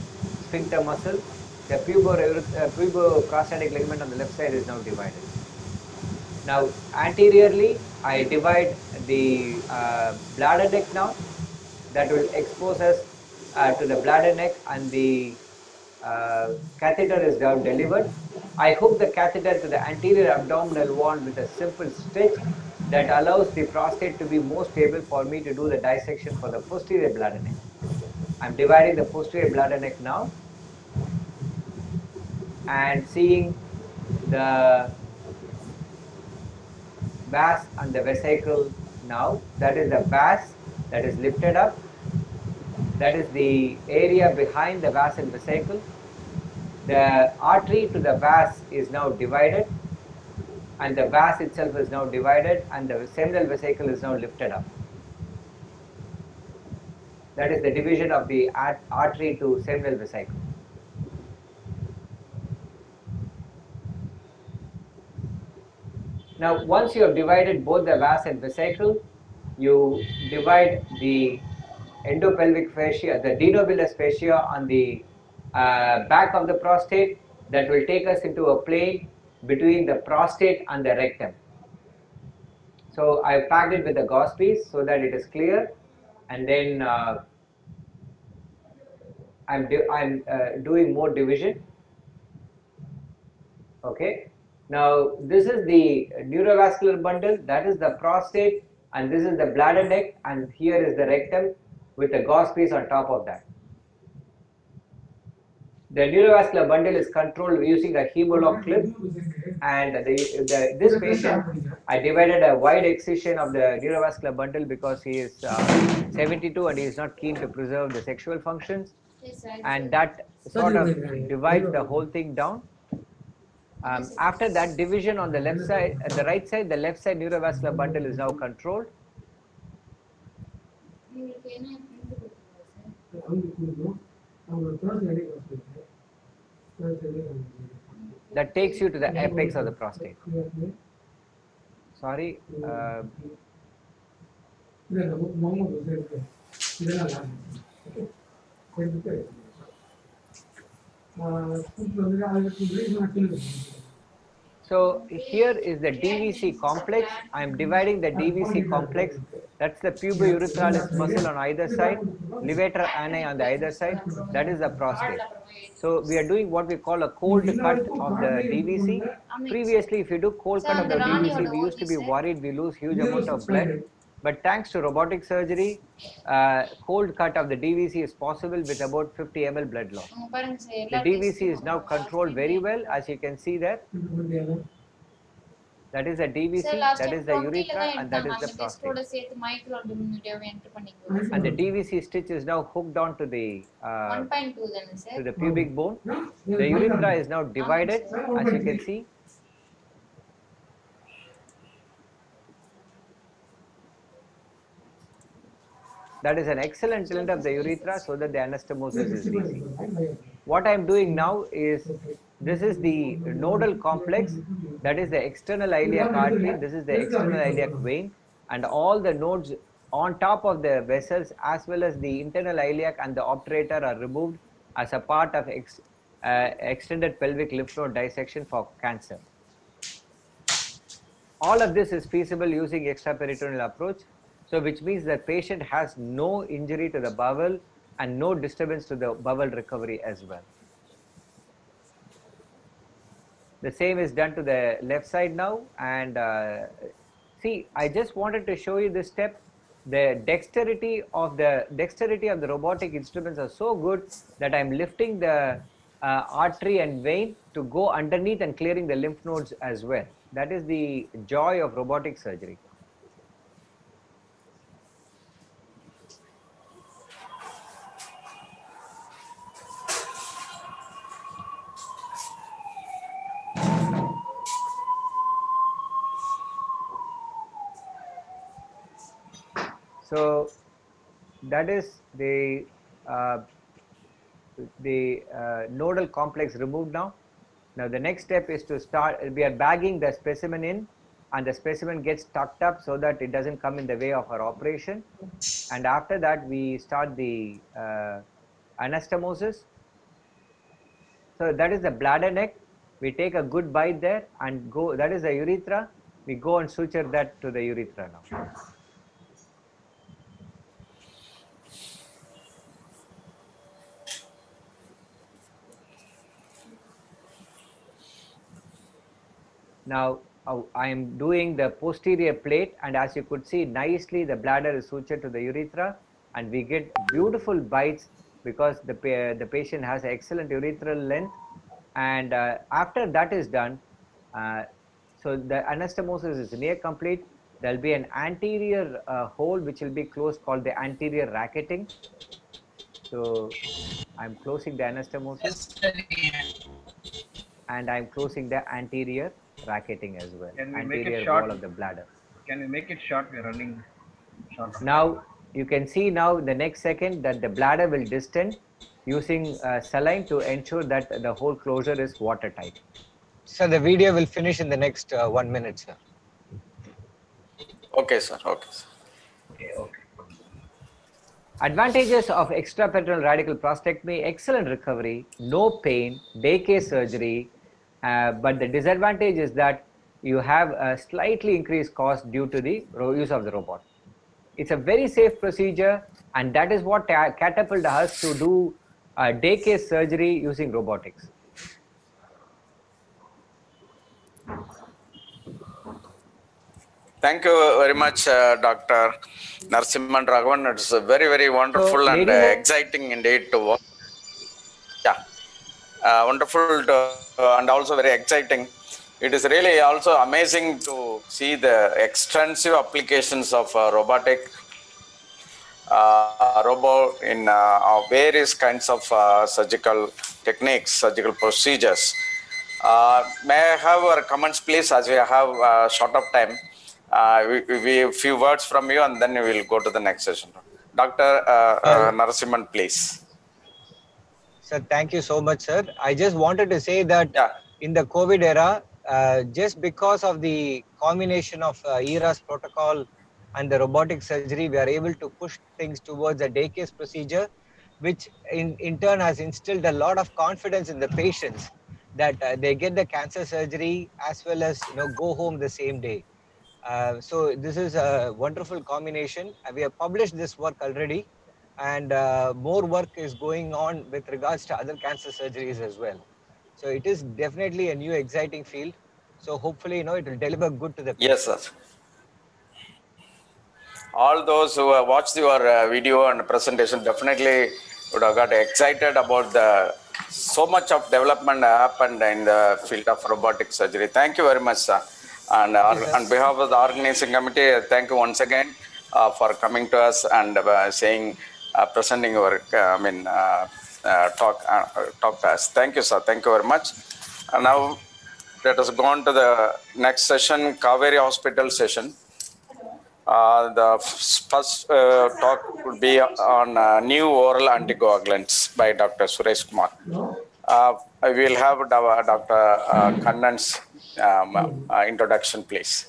sphincter muscle. The puboprostatic ligament on the left side is now divided. Now, anteriorly, I divide the bladder neck now. That will expose us to the bladder neck, and the catheter is now delivered. I hook the catheter to the anterior abdominal wall with a simple stitch that allows the prostate to be more stable for me to do the dissection for the posterior bladder neck. I'm dividing the posterior bladder neck now and seeing the vas and the vesicle now. That is the vas that is lifted up. That is the area behind the vas and vesicle. The artery to the vas is now divided, and the vas itself is now divided, and the seminal vesicle is now lifted up. That is the division of the artery to seminal vesicle. Now, once you have divided both the vas and vesicle, you divide the endopelvic fascia, the denobilus fascia on the back of the prostate. That will take us into a plane between the prostate and the rectum. So I have packed it with a gauze piece so that it is clear, and then I'm doing more division. Okay. Now this is the neurovascular bundle. That is the prostate, and this is the bladder neck, and here is the rectum with a gauze piece on top of that. The neurovascular bundle is controlled using a Hem-o-lok clip, and this patient, I divided a wide excision of the neurovascular bundle because he is 72 and he is not keen to preserve the sexual functions, and that sort of divides the whole thing down. After that division on the left side, the right side, the left side neurovascular bundle is now controlled. That takes you to the apex of the prostate. Sorry. So here is the DVC complex. I am dividing the DVC complex. That's the pubourethralis muscle on either side, levator ani on the either side. That is the prostate. So we are doing what we call a cold cut of the DVC. Previously, if you do cold cut of the DVC, we used to be worried we lose huge amount of blood. But thanks to robotic surgery, cold cut of the DVC is possible with about 50 ml blood loss. The DVC is now controlled very well, as you can see there. That is the DVC, that is the urethra, and that is the prostate. And the DVC stitch is now hooked on to the pubic bone. The urethra is now divided, as you can see. That is an excellent tilt of the urethra so that the anastomosis is easy. What I am doing now is, this is the nodal complex, that is the external iliac artery, this is the external iliac vein, and all the nodes on top of the vessels as well as the internal iliac and the obturator are removed as a part of extended pelvic lymph node dissection for cancer. All of this is feasible using extraperitoneal approach. So which means that patient has no injury to the bowel and no disturbance to the bowel recovery as well. The same is done to the left side now, and see, I just wanted to show you this step. The dexterity of the robotic instruments are so good that I'm lifting the artery and vein to go underneath and clearing the lymph nodes as well. That is the joy of robotic surgery. So that is the nodal complex removed now. Now the next step is to start, we are bagging the specimen in, and the specimen gets tucked up so that it doesn't come in the way of our operation. And after that we start the anastomosis. So that is the bladder neck. We take a good bite there and go, that is the urethra. We go and suture that to the urethra now. Now I am doing the posterior plate, and as you could see nicely the bladder is sutured to the urethra, and we get beautiful bites because the patient has excellent urethral length. And after that is done, so the anastomosis is near complete. There will be an anterior hole which will be closed called the anterior racketing. So I'm closing the anastomosis and I'm closing the anterior racketing as well. Can we anterior make it short? wall of the bladder. Can we make it short? We're running short. Now you can see now the next second that the bladder will distend using saline to ensure that the whole closure is watertight. So the video will finish in the next 1 minute, sir. Okay, sir. Okay, sir. Okay. Advantages of extraperitoneal radical prostatectomy: excellent recovery, no pain, day case surgery, but the disadvantage is that you have a slightly increased cost due to the use of the robot. It's a very safe procedure, and that is what catapulted us to do day case surgery using robotics. Thank you very much, Dr. Narasimhan Raghavan. It's very, very wonderful and exciting indeed to watch. Yeah, wonderful and also very exciting. It is really also amazing to see the extensive applications of robotic robot in various kinds of surgical techniques, surgical procedures. May I have your comments, please, as we have short of time. We few words from you, and then we will go to the next session. Dr. Narasimhan, please. Sir, thank you so much, sir. I just wanted to say that in the COVID era, just because of the combination of ERAS protocol and the robotic surgery, we are able to push things towards a day case procedure, which in turn has instilled a lot of confidence in the patients that they get the cancer surgery as well as go home the same day. So this is a wonderful combination. We have published this work already, and more work is going on with regards to other cancer surgeries as well. So it is definitely a new exciting field. So hopefully, it will deliver good to the patients. Yes, sir. All those who have watched your video and presentation definitely would have got excited about so much of development happened in the field of robotic surgery. Thank you very much, sir. And on behalf of the organizing committee, thank you once again for coming to us and presenting your talk to us. Thank you, sir. Thank you very much. And now let us go on to the next session, Kaveri Hospital session. The first talk will be on new oral anticoagulants by Dr. Suresh Kumar. We will have Dr. Kannan's introduction, please.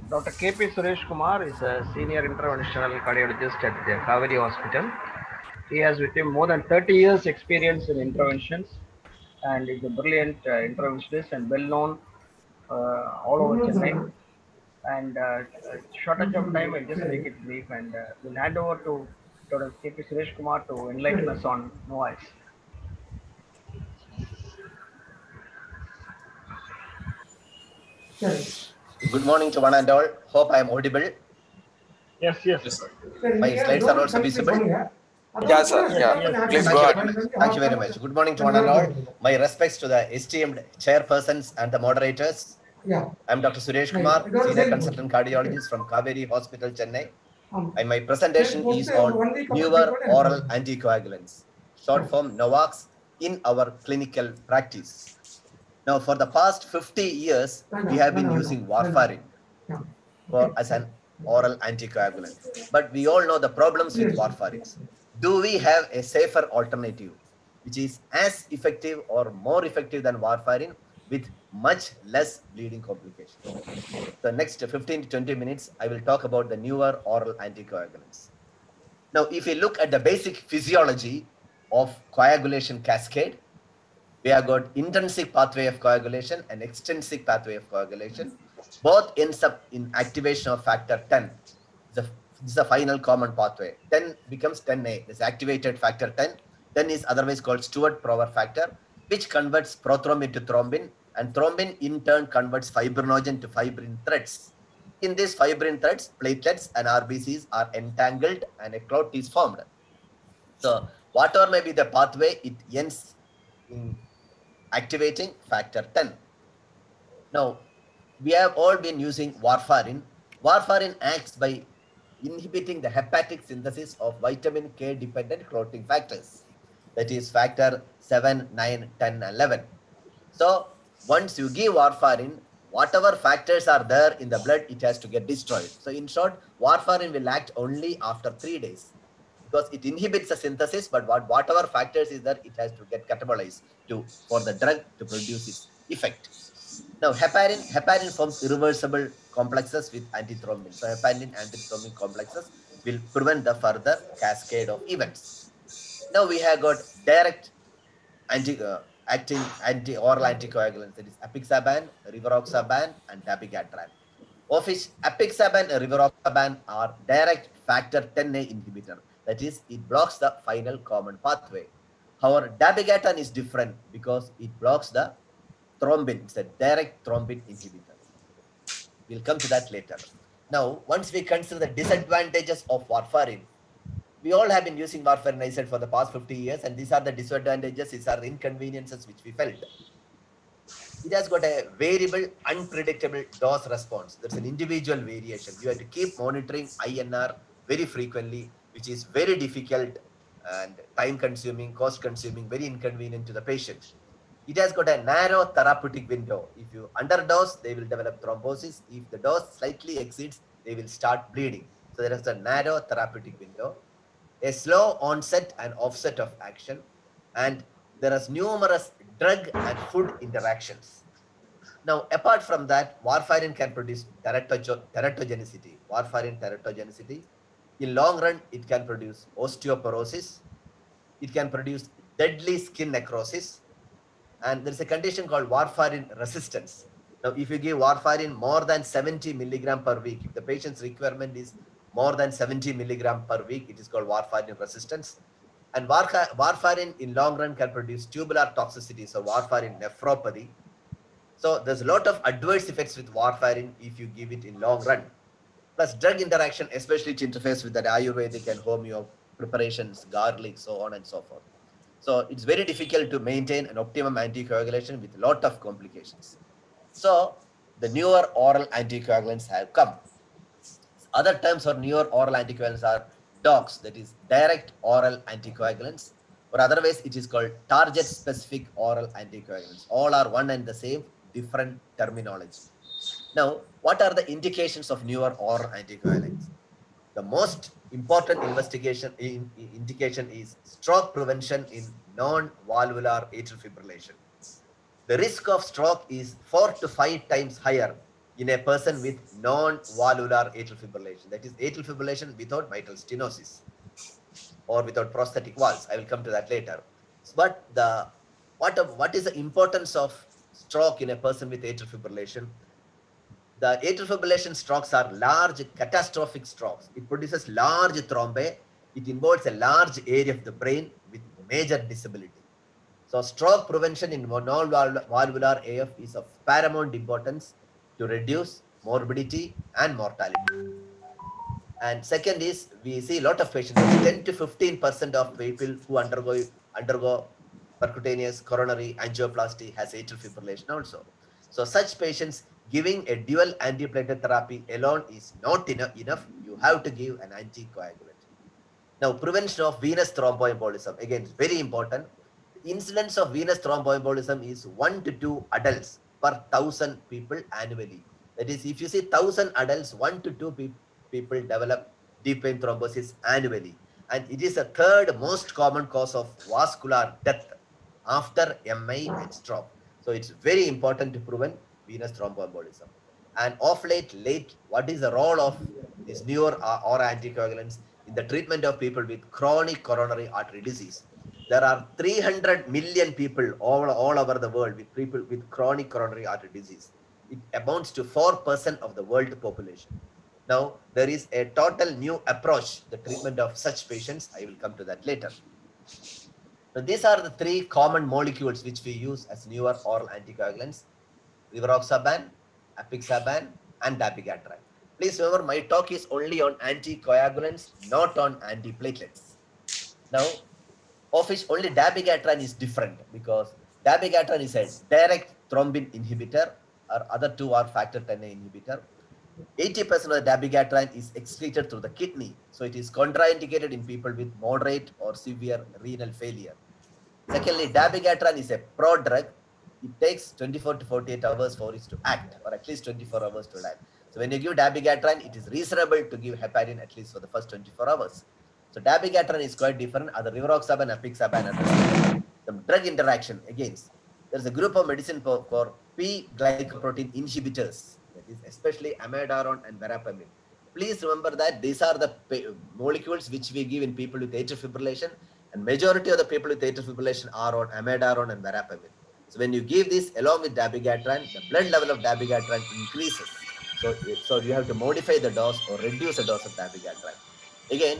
Dr. K.P. Suresh Kumar is a senior interventional cardiologist at the Kaveri Hospital. He has with him more than 30 years experience in interventions and is a brilliant interventionist and well known all over Chennai. And shortage of time, I'll just make it brief, and we'll hand over to Dr. K.P. Suresh Kumar to enlighten us on NOACs. Good morning to one and all. Hope I am audible. Yes. My slides are also visible. Yeah, sir. Yeah. Please go ahead. Thank you very much. Good morning to one and all. My respects to the esteemed chairpersons and the moderators. Yeah. I'm Dr. Suresh Kumar, Senior Consultant Cardiologist from Kaveri Hospital, Chennai. And my presentation is on newer oral anticoagulants, short form NOACs, in our clinical practice. Now, for the past 50 years, we have been using warfarin as an oral anticoagulant. But we all know the problems with warfarins. Do we have a safer alternative, which is as effective or more effective than warfarin with much less bleeding complications? The next 15 to 20 minutes, I will talk about the newer oral anticoagulants. Now, if you look at the basic physiology of coagulation cascade, we have got intrinsic pathway of coagulation and extrinsic pathway of coagulation. Both ends up in activation of factor 10. This is the final common pathway. 10 becomes 10A. This activated factor 10. 10 is otherwise called Stewart-Power factor, which converts prothrombin to thrombin, and thrombin in turn converts fibrinogen to fibrin threads. In these fibrin threads, platelets and RBCs are entangled and a clot is formed. So whatever may be the pathway, it ends in activating factor 10. Now, we have all been using warfarin. Warfarin acts by inhibiting the hepatic synthesis of vitamin K dependent clotting factors. That is factor 7, 9, 10, 11. So once you give warfarin, whatever factors are there in the blood, it has to get destroyed. So in short, warfarin will act only after 3 days, because it inhibits the synthesis, but whatever factors is there, it has to get catabolized for the drug to produce its effect. Now, heparin forms irreversible complexes with antithrombin. So heparin antithrombin complexes will prevent the further cascade of events. Now we have got direct acting oral anticoagulants, that is apixaban, rivaroxaban, and dabigatran. Of which apixaban and rivaroxaban are direct factor 10A inhibitor. That is, it blocks the final common pathway. However, dabigatran is different because it blocks the thrombin. It's a direct thrombin inhibitor. We'll come to that later. Now, once we consider the disadvantages of warfarin, we all have been using warfarin, I said, for the past 50 years, and these are the disadvantages, these are the inconveniences which we felt. It has got a variable, unpredictable dose response. There's an individual variation. You have to keep monitoring INR very frequently, which is very difficult and time consuming, cost consuming, very inconvenient to the patient. It has got a narrow therapeutic window. If you underdose, they will develop thrombosis. If the dose slightly exceeds, they will start bleeding. So there is a narrow therapeutic window, a slow onset and offset of action, and there is numerous drug and food interactions. Now, apart from that, warfarin can produce teratogenicity. Warfarin teratogenicity. In long run, it can produce osteoporosis. It can produce deadly skin necrosis. And there is a condition called warfarin resistance. Now, if you give warfarin more than 70 milligram per week, if the patient's requirement is more than 70 milligram per week, it is called warfarin resistance. And warfarin in long run can produce tubular toxicity, so warfarin nephropathy. So there's a lot of adverse effects with warfarin if you give it in long run. Plus drug interaction, especially to interface with the Ayurvedic and homeo preparations, garlic, so on and so forth. So it's very difficult to maintain an optimum anticoagulation with a lot of complications. So the newer oral anticoagulants have come. Other terms for newer oral anticoagulants are DOACs, that is direct oral anticoagulants, or otherwise it is called target specific oral anticoagulants. All are one and the same, different terminology. Now, what are the indications of newer oral anticoagulants? The most important indication is stroke prevention in non-valvular atrial fibrillation. The risk of stroke is 4 to 5 times higher in a person with non-valvular atrial fibrillation. That is atrial fibrillation without mitral stenosis or without prosthetic valves. I will come to that later. But what is the importance of stroke in a person with atrial fibrillation? The atrial fibrillation strokes are large catastrophic strokes. It produces large thrombi. It involves a large area of the brain with major disability. So stroke prevention in non-valvular AF is of paramount importance to reduce morbidity and mortality. And second is, we see a lot of patients, 10 to 15% of people who undergo percutaneous coronary angioplasty has atrial fibrillation also. So such patients, giving a dual antiplatelet therapy alone is not enough. You have to give an anticoagulant. Now, prevention of venous thromboembolism, again, is very important. The incidence of venous thromboembolism is 1 to 2 adults per 1,000 people annually. That is, if you see 1,000 adults, 1 to 2 people develop deep vein thrombosis annually. And it is the third most common cause of vascular death after MI and stroke. So it's very important to prevent venous thromboembolism. And of late, what is the role of these newer or anticoagulants in the treatment of people with chronic coronary artery disease? There are 300 million people all over the world with people with chronic coronary artery disease. It amounts to 4% of the world population. Now, there is a total new approach, the treatment of such patients. I will come to that later. So these are the three common molecules which we use as newer oral anticoagulants: rivaroxaban, apixaban, and dabigatran. Please remember, my talk is only on anticoagulants, not on antiplatelets. Now, of which only dabigatran is different, because dabigatran is a direct thrombin inhibitor, or other two are factor Xa inhibitor. 80% of the dabigatran is excreted through the kidney, so it is contraindicated in people with moderate or severe renal failure. Secondly, dabigatran is a prodrug. It takes 24 to 48 hours for it to act, or at least 24 hours to act. So when you give dabigatran, it is reasonable to give heparin at least for the first 24 hours. So dabigatran is quite different. Other rivaroxaban, apixaban, and the drug interaction against. There's a group of medicine for P-glycoprotein inhibitors, that is especially amiodarone and verapamil. Please remember that these are the molecules which we give in people with atrial fibrillation, and majority of the people with atrial fibrillation are on amiodarone and verapamil. So when you give this along with dabigatran, the blood level of dabigatran increases. So you have to modify the dose or reduce the dose of dabigatran. Again,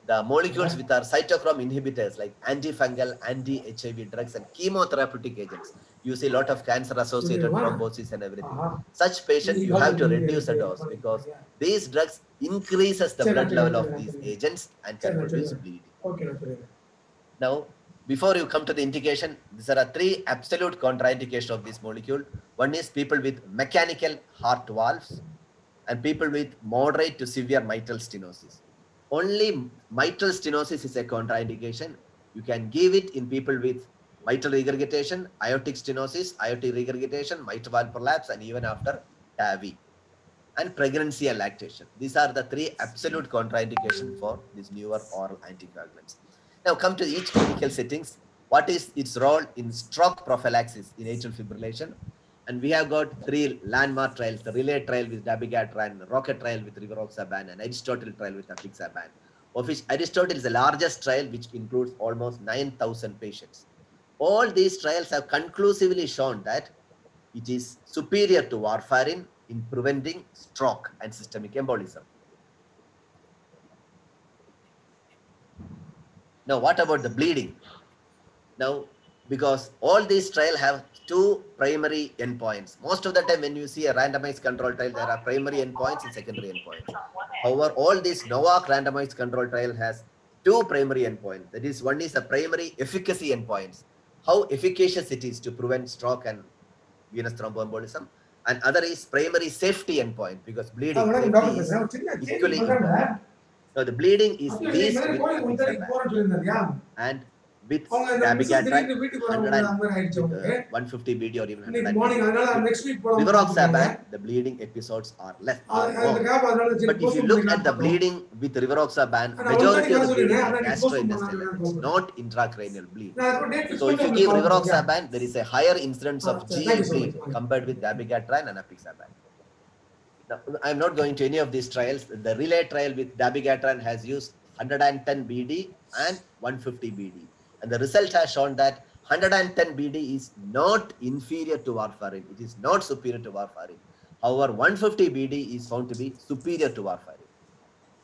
the molecules with our cytochrome inhibitors like antifungal, anti-HIV drugs, and chemotherapeutic agents. You see a lot of cancer-associated thrombosis and everything. Such patients, you have to reduce the dose, because these drugs increases the blood level of these agents and can produce bleeding. Now, before you come to the indication, there are three absolute contraindications of this molecule. One is people with mechanical heart valves and people with moderate to severe mitral stenosis. Only mitral stenosis is a contraindication. You can give it in people with mitral regurgitation, aortic stenosis, aortic regurgitation, mitral valve prolapse, and even after TAVI, and pregnancy and lactation. These are the three absolute contraindications for these newer oral anticoagulants. Now come to each clinical settings. What is its role in stroke prophylaxis in atrial fibrillation? And we have got three landmark trials: the RELAY trial with dabigatran, ROCKET trial with rivaroxaban, and Aristotle trial with apixaban. Of which Aristotle is the largest trial, which includes almost 9,000 patients. All these trials have conclusively shown that it is superior to warfarin in preventing stroke and systemic embolism. Now, what about the bleeding? Now, because all these trials have two primary endpoints. Most of the time when you see a randomized control trial, there are primary endpoints and secondary endpoints. However, all these NOAC randomized control trial has two primary endpoints. That is, one is a primary efficacy endpoints, how efficacious it is to prevent stroke and venous thromboembolism, and other is primary safety endpoint, because bleeding is equally important. So the bleeding is least with apixaban, and with dabigatran, 150 BD or even 100 BD. Rivaroxaban, the bleeding episodes are less. But if you look at the bleeding with rivaroxaban, majority of the bleeding are gastrointestinal. It's not intracranial bleed. So if you give rivaroxaban, there is a higher incidence of GI bleed compared with dabigatran and apixaban. Now, I'm not going to any of these trials. The RELAY trial with dabigatran has used 110 BD and 150 BD. And the result has shown that 110 BD is not inferior to warfarin. It is not superior to warfarin. However, 150 BD is found to be superior to warfarin.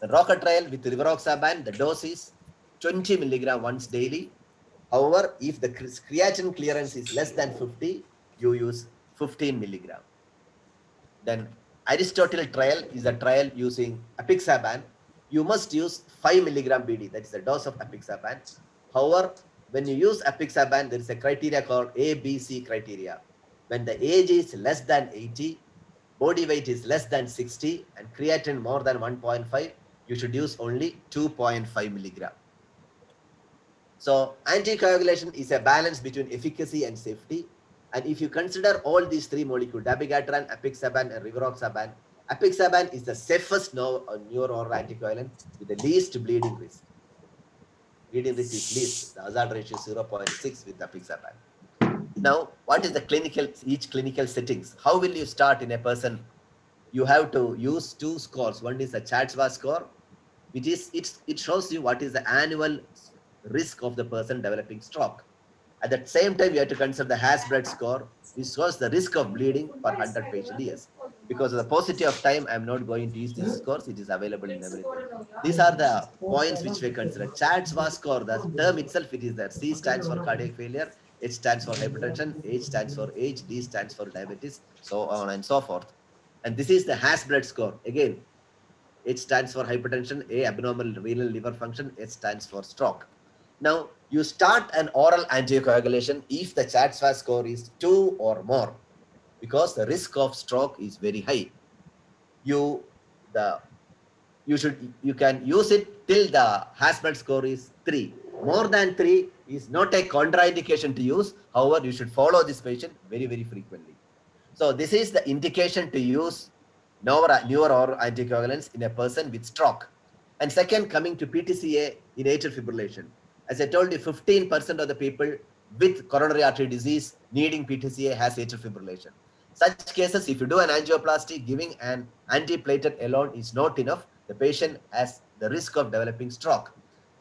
The ROCKET trial with rivaroxaban, the dose is 20 milligram once daily. However, if the creatinine clearance is less than 50, you use 15 milligram. Then Aristotle trial is a trial using apixaban. you must use 5 milligram BD, that is the dose of apixaban. However, when you use apixaban, there is a criteria called ABC criteria. When the age is less than 80, body weight is less than 60, and creatinine more than 1.5, you should use only 2.5 milligram. So anticoagulation is a balance between efficacy and safety. And if you consider all these three molecules, dabigatran, apixaban, and rivaroxaban, apixaban is the safest neuro-oral anticoagulant with the least bleeding risk. Bleeding risk is least. The hazard ratio is 0.6 with apixaban. Now, what is the each clinical settings? How will you start in a person? You have to use two scores. One is the CHA2DS2-VASc score, which is it shows you what is the annual risk of the person developing stroke. At the same time, you have to consider the Hasbred score, which shows the risk of bleeding per 100 patient years. Because of the paucity of time, I am not going to use these scores. It is available in everything. These are the points which we consider. CHA2DS2-VASc score, the term itself, it is there. C stands for cardiac failure, H stands for hypertension, H stands for age, D stands for diabetes, so on and so forth. And this is the Hasbred score. Again, H stands for hypertension, A abnormal renal liver function, H stands for stroke. Now, you start an oral anticoagulation if the CHA2DS2-VASc score is 2 or more, because the risk of stroke is very high. You can use it till the Hasbred score is 3. More than 3 is not a contraindication to use. However, you should follow this patient very, very frequently. So this is the indication to use neuro-oral anticoagulants in a person with stroke. And second, coming to PTCA in atrial fibrillation. As I told you, 15% of the people with coronary artery disease needing PTCA has atrial fibrillation. Such cases, if you do an angioplasty, giving an antiplatelet alone is not enough. The patient has the risk of developing stroke.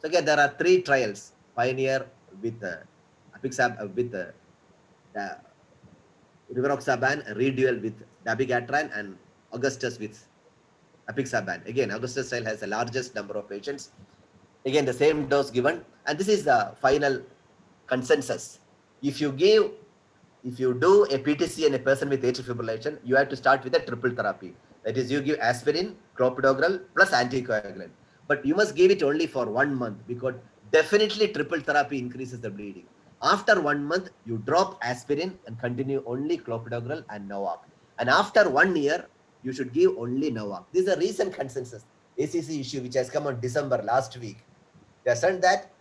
So again, there are 3 trials: Pioneer with rivaroxaban, Redual with dabigatran, and Augustus with apixaban. Again, Augustus trial has the largest number of patients. Again, the same dose given, and this is the final consensus. If you do a PTC in a person with atrial fibrillation, you have to start with a triple therapy. That is, you give aspirin, clopidogrel plus anticoagulant. But you must give it only for 1 month, because definitely triple therapy increases the bleeding. After 1 month, you drop aspirin and continue only clopidogrel and NOAC. And after 1 year, you should give only NOAC. This is a recent consensus ACC issue which has come on December last week. They said that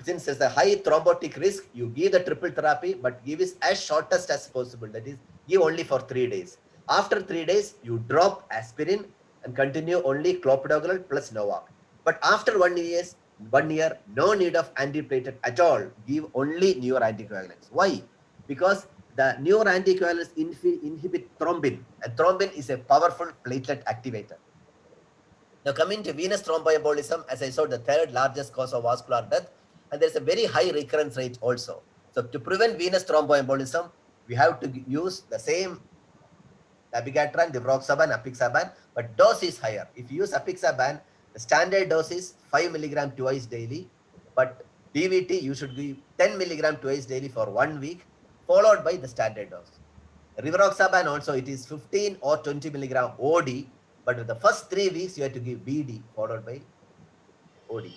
since there's a high thrombotic risk, you give the triple therapy, but give it as shortest as possible. That is, give only for 3 days. After 3 days, you drop aspirin and continue only clopidogrel plus NOAC. But after 1 year, no need of antiplatelet at all. Give only newer anticoagulants. Why? Because the newer anticoagulants inhibit thrombin, and thrombin is a powerful platelet activator. Now, coming to venous thromboembolism, as I saw, the 3rd largest cause of vascular death, and there's a very high recurrence rate also. So, to prevent venous thromboembolism, we have to use the same dabigatran, rivaroxaban, apixaban, but dose is higher. If you use apixaban, the standard dose is 5 milligram twice daily, but DVT you should give 10 milligram twice daily for 1 week, followed by the standard dose. Rivaroxaban also, it is 15 or 20 milligram OD, but with the first 3 weeks you have to give BD followed by OD.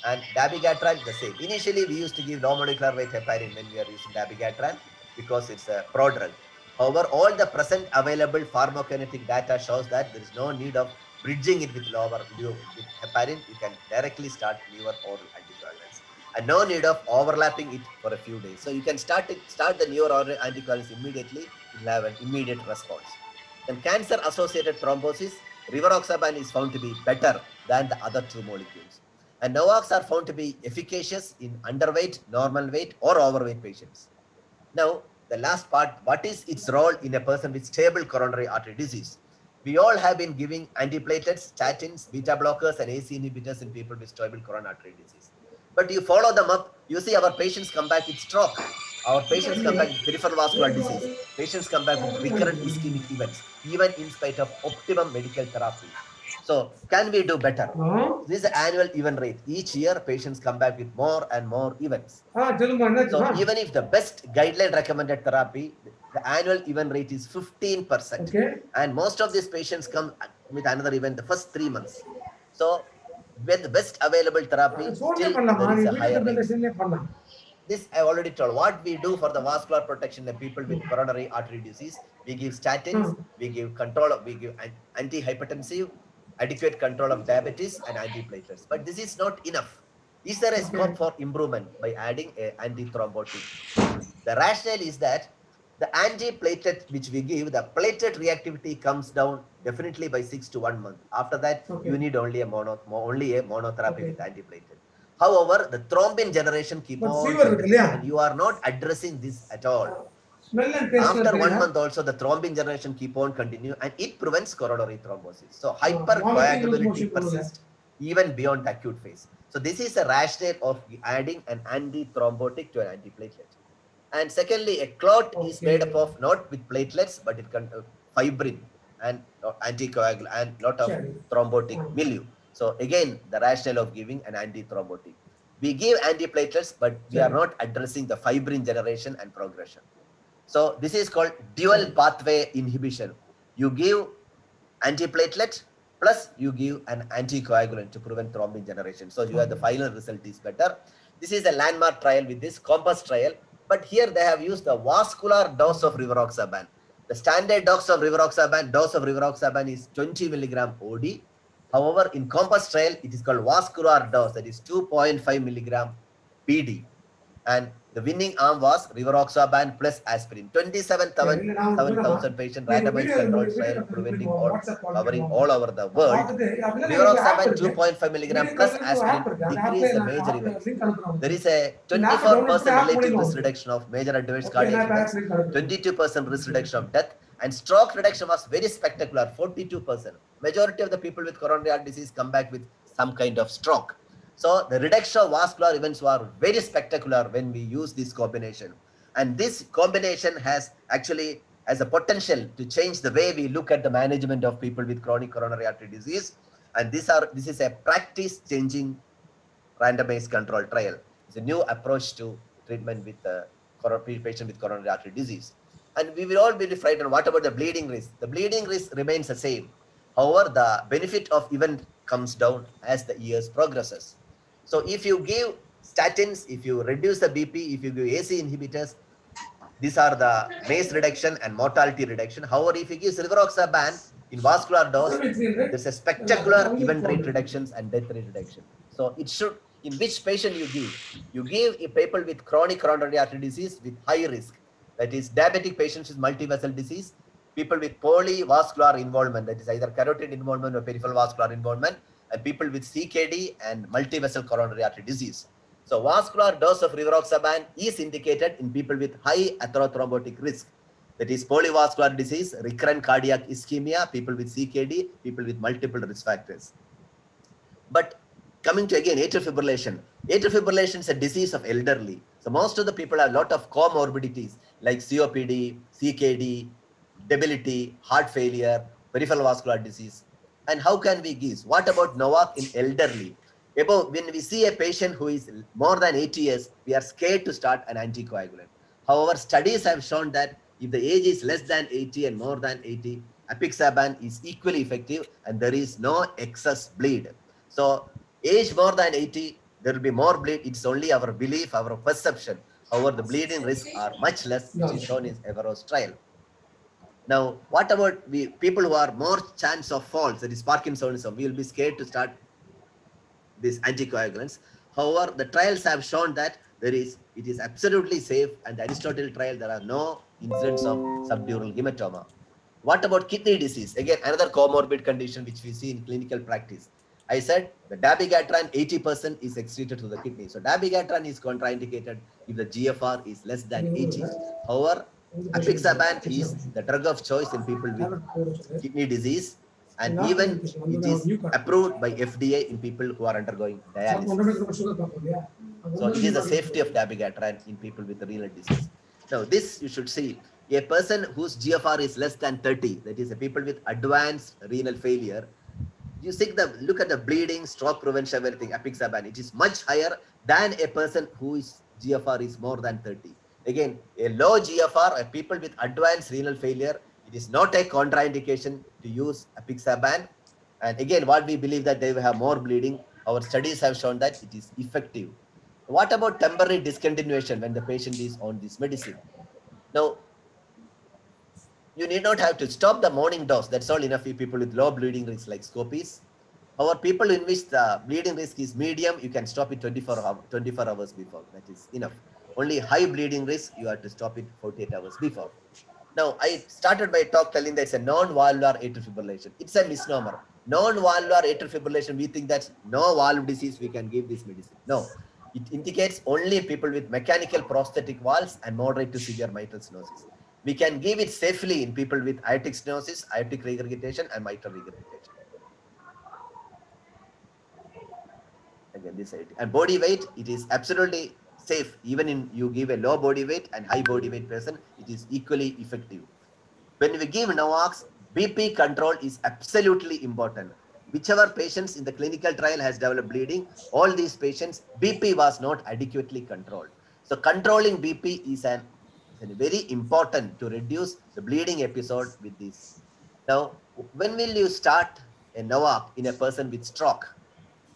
And dabigatran the same. Initially we used to give low molecular weight heparin when we are using dabigatran because it's a prodrug. However, all the present available pharmacokinetic data shows that there is no need of bridging it with with heparin. You can directly start newer oral anticoagulants, and no need of overlapping it for a few days. So you can start the newer oral anticoagulants immediately. You will have an immediate response. Then cancer-associated thrombosis, rivaroxaban is found to be better than the other 2 molecules. And NOACs are found to be efficacious in underweight, normal weight, or overweight patients. Now, the last part, what is its role in a person with stable coronary artery disease? We all have been giving antiplatelets, statins, beta blockers, and AC inhibitors in people with stable coronary artery disease. But you follow them up, you see our patients come back with stroke. Our patients come back with peripheral vascular disease. Patients come back with recurrent ischemic events, even in spite of optimum medical therapy. So, can we do better? This is the annual event rate. Each year, patients come back with more and more events. So, even if the best guideline recommended therapy, the annual event rate is 15%. Okay. And most of these patients come with another event the first 3 months. So, with the best available therapy, still there is a higher rate. This I already told. What we do for the vascular protection in people with coronary artery disease, we give statins, we give we give antihypertensive, adequate control of diabetes and antiplatelets. But this is not enough. Is there a scope for improvement by adding an antithrombotic? The rationale is that the antiplatelet which we give, the platelet reactivity comes down definitely by 6 to 1 month. After that, you need only a monotherapy with antiplatelet. However, the thrombin generation keep on, and you are not addressing this at all. After 1 month also, the thrombin generation keep on continue, and it prevents coronary thrombosis. So hypercoagulability persists even beyond the acute phase. So this is a rationale of adding an antithrombotic to an antiplatelet. And secondly, a clot is made up of not with platelets, but it can fibrin and anticoagulant and lot of thrombotic milieu. So again, the rationale of giving an antithrombotic. We give antiplatelets, but we are not addressing the fibrin generation and progression. So this is called dual pathway inhibition. You give antiplatelet plus you give an anticoagulant to prevent thrombin generation. So you have the final result is better. This is a landmark trial with this COMPASS trial, but here they have used the vascular dose of rivaroxaban. The standard dose of rivaroxaban is 20 milligram OD. However, in COMPASS trial, it is called vascular dose, that is 2.5 milligram PD. And the winning arm was rivaroxaban plus aspirin. 27,000 patient randomized controlled trial covering all over the world. Rivaroxaban 2.5 milligram plus aspirin decreased the major events. There is a 24% relative risk reduction of major adverse cardiac events, 22% risk reduction of death, and stroke reduction was very spectacular, 42%. Majority of the people with coronary heart disease come back with some kind of stroke. So the reduction of vascular events were very spectacular when we use this combination. And this combination has actually a potential to change the way we look at the management of people with chronic coronary artery disease. And this is a practice-changing randomized control trial. It's a new approach to treatment with patient with coronary artery disease. And we will all be frightened. What about the bleeding risk? The bleeding risk remains the same. However, the benefit of event comes down as the years progresses. So if you give statins, if you reduce the BP, if you give AC inhibitors, these are the MACE reduction and mortality reduction. However, if you give rivaroxaban in vascular dose, there's a spectacular event rate reductions and death rate reduction. So it should, in which patient you give? You give a people with chronic coronary artery disease with high risk, that is diabetic patients with multivessel disease, people with polyvascular involvement, that is either carotid involvement or peripheral vascular involvement, and people with CKD and multivessel coronary artery disease. So vascular dose of rivaroxaban is indicated in people with high atherothrombotic risk, that is polyvascular disease, recurrent cardiac ischemia, people with CKD, people with multiple risk factors. But coming to again atrial fibrillation. Atrial fibrillation is a disease of elderly. So most of the people have a lot of comorbidities like COPD, CKD, debility, heart failure, peripheral vascular disease. And how can we give? What about NOAC in elderly? When we see a patient who is more than 80 years, we are scared to start an anticoagulant. However, studies have shown that if the age is less than 80 and more than 80, apixaban is equally effective and there is no excess bleed. So age more than 80, there will be more bleed. It's only our belief, our perception. However, the bleeding risks are much less, which is shown in Everose trial. Now, what about people who are more chance of falls, that is Parkinsonism? We will be scared to start these anticoagulants. However, the trials have shown that it is absolutely safe, and the Aristotle trial, there are no incidents of subdural hematoma. What about kidney disease? Again, another comorbid condition which we see in clinical practice. I said the dabigatran 80% is excreted to the kidney. So dabigatran is contraindicated if the GFR is less than 80. However, apixaban is the drug of choice in people with kidney disease, and even it is approved by FDA in people who are undergoing dialysis. So it is the safety of dabigatran in people with renal disease. Now this you should see, a person whose GFR is less than 30, that is a people with advanced renal failure, you look at the bleeding, stroke prevention, everything, apixaban, it is much higher than a person whose GFR is more than 30. Again, a low GFR, a people with advanced renal failure, it is not a contraindication to use apixaban. And again, what we believe that they will have more bleeding. Our studies have shown that it is effective. What about temporary discontinuation when the patient is on this medicine? Now, you need not have to stop the morning dose. That's all enough for people with low bleeding risk like scopies. Our people in which the bleeding risk is medium, you can stop it 24 hours before. That is enough. Only high bleeding risk, you have to stop it 48 hours before. Now, I started my talk telling that it's a non-valvular atrial fibrillation. It's a misnomer. Non-valvular atrial fibrillation, we think that no valve disease, we can give this medicine. No, it indicates only people with mechanical prosthetic valves and moderate to severe mitral stenosis. We can give it safely in people with aortic stenosis, aortic regurgitation, and mitral regurgitation. Again, this idea. And body weight, it is absolutely safe. Even in you give a low body weight and high body weight person, it is equally effective. When we give NOACs, BP control is absolutely important. Whichever patients in the clinical trial has developed bleeding, all these patients, BP was not adequately controlled. So controlling BP is very important to reduce the bleeding episode with this. Now, when will you start a NOAC in a person with stroke?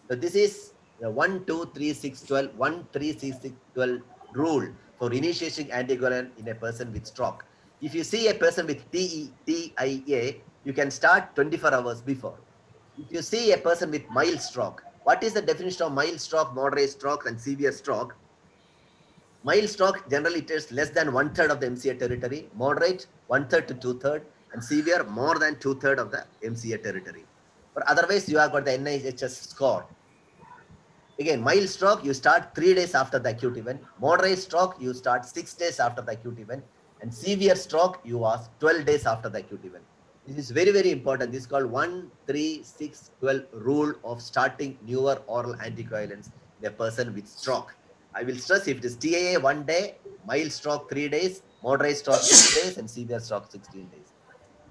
So this is the 1, 2, 3, 6, 12, 1, 3, 6, 6, 12 rule for initiating anticoagulant in a person with stroke. If you see a person with TIA, you can start 24 hours before. If you see a person with mild stroke, what is the definition of mild stroke, moderate stroke, and severe stroke? Mild stroke generally takes less than 1/3 of the MCA territory, moderate 1/3 to 2/3, and severe more than 2/3 of the MCA territory. But otherwise, you have got the NIHS score. Again, mild stroke, you start 3 days after the acute event. Moderate stroke, you start 6 days after the acute event. And severe stroke, you ask 12 days after the acute event. This is very, very important. This is called 1, 3, 6, 12 rule of starting newer oral anticoagulants in a person with stroke. I will stress, if it is TIA 1 day, mild stroke 3 days, moderate stroke 6 days, and severe stroke 16 days.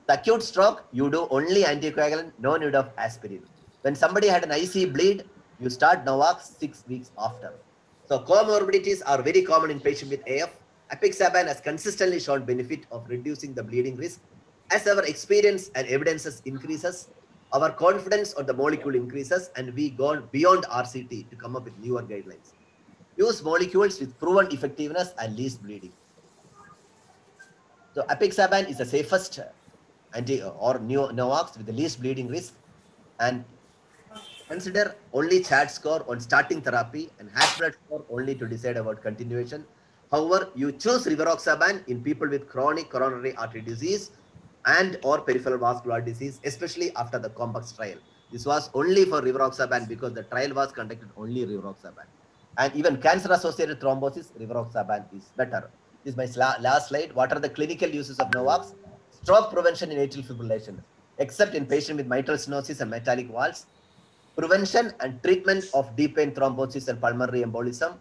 The acute stroke, you do only anticoagulant, no need of aspirin. When somebody had an IC bleed, you start NOAC 6 weeks after. So comorbidities are very common in patients with AF. Apixaban has consistently shown benefit of reducing the bleeding risk. As our experience and evidences increases, our confidence on the molecule increases, and we go beyond RCT to come up with newer guidelines. Use molecules with proven effectiveness and least bleeding. So apixaban is the safest NOACs with the least bleeding risk, and consider only CHAD score on starting therapy and Hash-Blood score only to decide about continuation. However, you choose rivaroxaban in people with chronic coronary artery disease and or peripheral vascular disease, especially after the COMPAX trial. This was only for rivaroxaban because the trial was conducted only rivaroxaban. And even cancer-associated thrombosis, rivaroxaban is better. This is my last slide. What are the clinical uses of NOACs? Stroke prevention in atrial fibrillation, except in patients with mitral stenosis and metallic valves. Prevention and treatment of deep vein thrombosis and pulmonary embolism,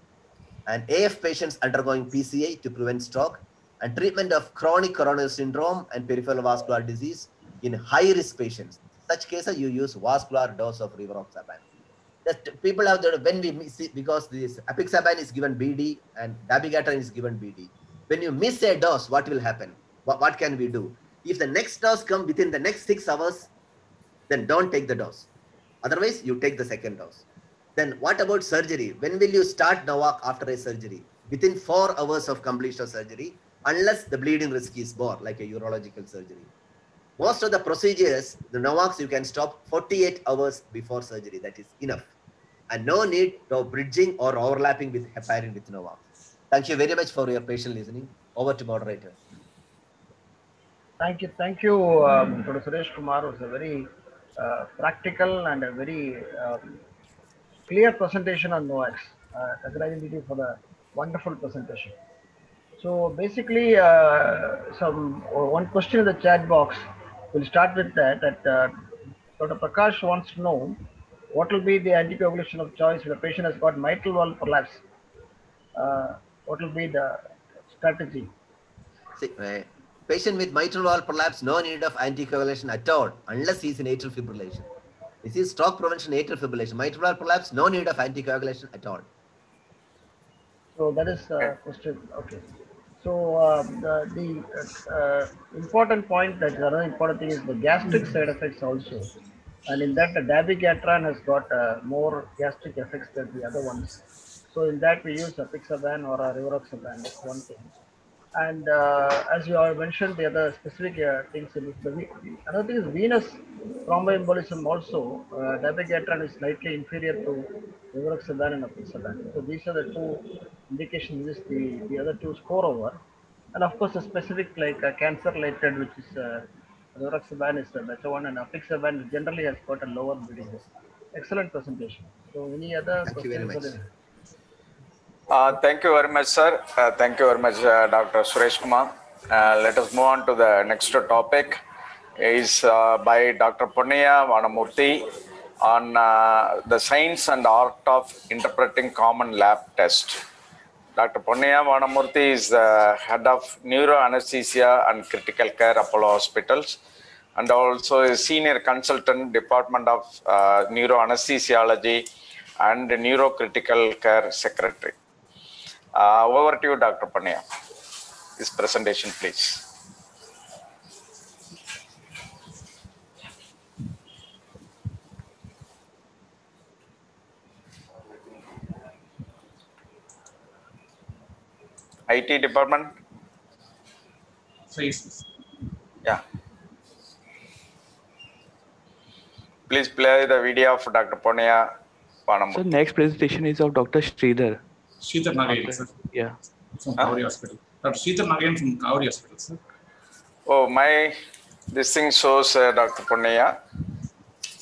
and AF patients undergoing PCI to prevent stroke, and treatment of chronic coronary syndrome and peripheral vascular disease in high-risk patients. In such cases, you use vascular dose of rivaroxaban. That people have the, when we miss it, because this apixaban is given BD and dabigatran is given BD. When you miss a dose, what will happen? What can we do? If the next dose comes within the next 6 hours, then don't take the dose. Otherwise, you take the second dose. Then what about surgery? When will you start NOAC after a surgery? Within 4 hours of completion of surgery, unless the bleeding risk is more, like a urological surgery. Most of the procedures, the NOACs, you can stop 48 hours before surgery. That is enough. And no need to bridging or overlapping with heparin with NOAC. Thank you very much for your patient listening. Over to moderator. Thank you, Dr. Suresh Kumar. It was a very practical and a very clear presentation on NOACs. Congratulations you for the wonderful presentation. So basically, one question in the chat box. We'll start with that. Dr. Prakash wants to know what will be the anticoagulation of choice when a patient has got mitral valve prolapse. What will be the strategy? See, patient with mitral valve prolapse, no need of anticoagulation at all, unless he is in atrial fibrillation. This is stroke prevention atrial fibrillation. Mitral valve prolapse, no need of anticoagulation at all. So that is the question. Okay. So the important point, that another important thing is the gastric side effects also. And in that, dabigatran has got more gastric effects than the other ones. So in that, we use apixaban or rivaroxaban. That's one thing. And as you already mentioned, the other specific things in this, another thing is venous thromboembolism also. Dabigatran is slightly inferior to rivaroxaban and apixaban. So these are the two indications which the other two score over. And of course, a specific like cancer related, which is rivaroxaban is the better one, and apixaban generally has got a lower bleeding risk. Excellent presentation. So any other Thank you very questions? Thank you very much, sir. Thank you very much, Dr. Suresh Kumar. Let us move on to the next topic. Is by Dr. Ponniya Vanamurthy on the science and art of interpreting common lab test. Dr. Ponniya Vanamurthy is the head of neuroanesthesia and critical care Apollo Hospitals, and also a senior consultant department of neuroanesthesiology and neurocritical care secretary. Over to you, Dr. Ponniya. This presentation, please. IT department? Please. Yeah. Please play the video of Dr. Ponniya Vanamurthy. So next presentation is of Dr. Sridhar. Sridhar Nagayan, sir. Yeah. From Kaveri Hospital. Dr. Sridhar Nagayan from Kaveri Hospital, sir. Oh, this thing shows Dr. Ponniya.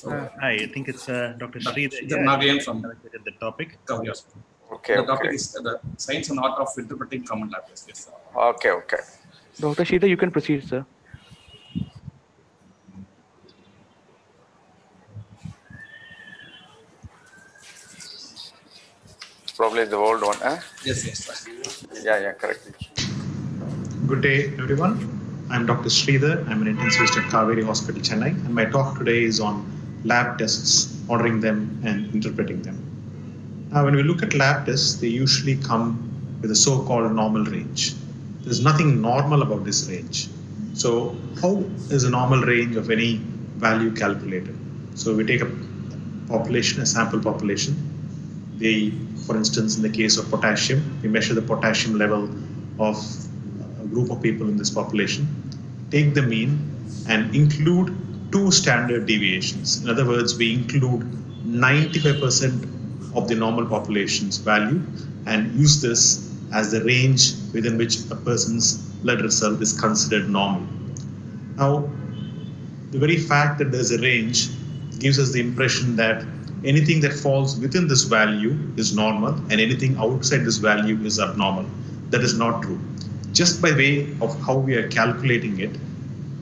Hi, I think it's Dr. Sridhar Nagayan from the topic. Kaveri Hospital. Okay. The topic is the science and art of interpreting common lab tests. Yes, sir. Okay. Dr. Sridhar, you can proceed, sir. Probably the old one, huh? Yes, sir. Yeah, correct. Good day, everyone. I'm Dr. Sridhar. I'm an intensivist at Kaveri Hospital, Chennai, and my talk today is on lab tests, ordering them and interpreting them. Now, when we look at lab tests, they usually come with a so-called normal range. There's nothing normal about this range. So how is a normal range of any value calculated? So we take a population, a sample population. For instance, in the case of potassium, we measure the potassium level of a group of people in this population, take the mean and include two standard deviations. In other words, we include 95% of the normal population's value and use this as the range within which a person's blood result is considered normal. Now, the very fact that there's a range gives us the impression that anything that falls within this value is normal and anything outside this value is abnormal. That is not true. Just by way of how we are calculating it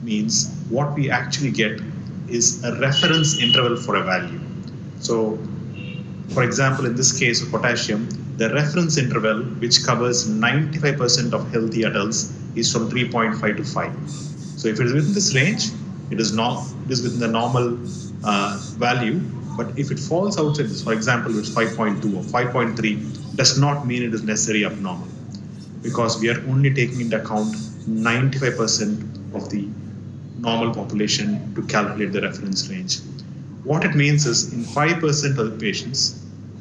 means what we actually get is a reference interval for a value. So, for example, in this case of potassium, the reference interval, which covers 95% of healthy adults, is from 3.5 to 5. So if it is within this range, it is within the normal value. But if it falls outside this, for example, it's 5.2 or 5.3, does not mean it is necessarily abnormal, because we are only taking into account 95% of the normal population to calculate the reference range. What it means is in 5% of the patients,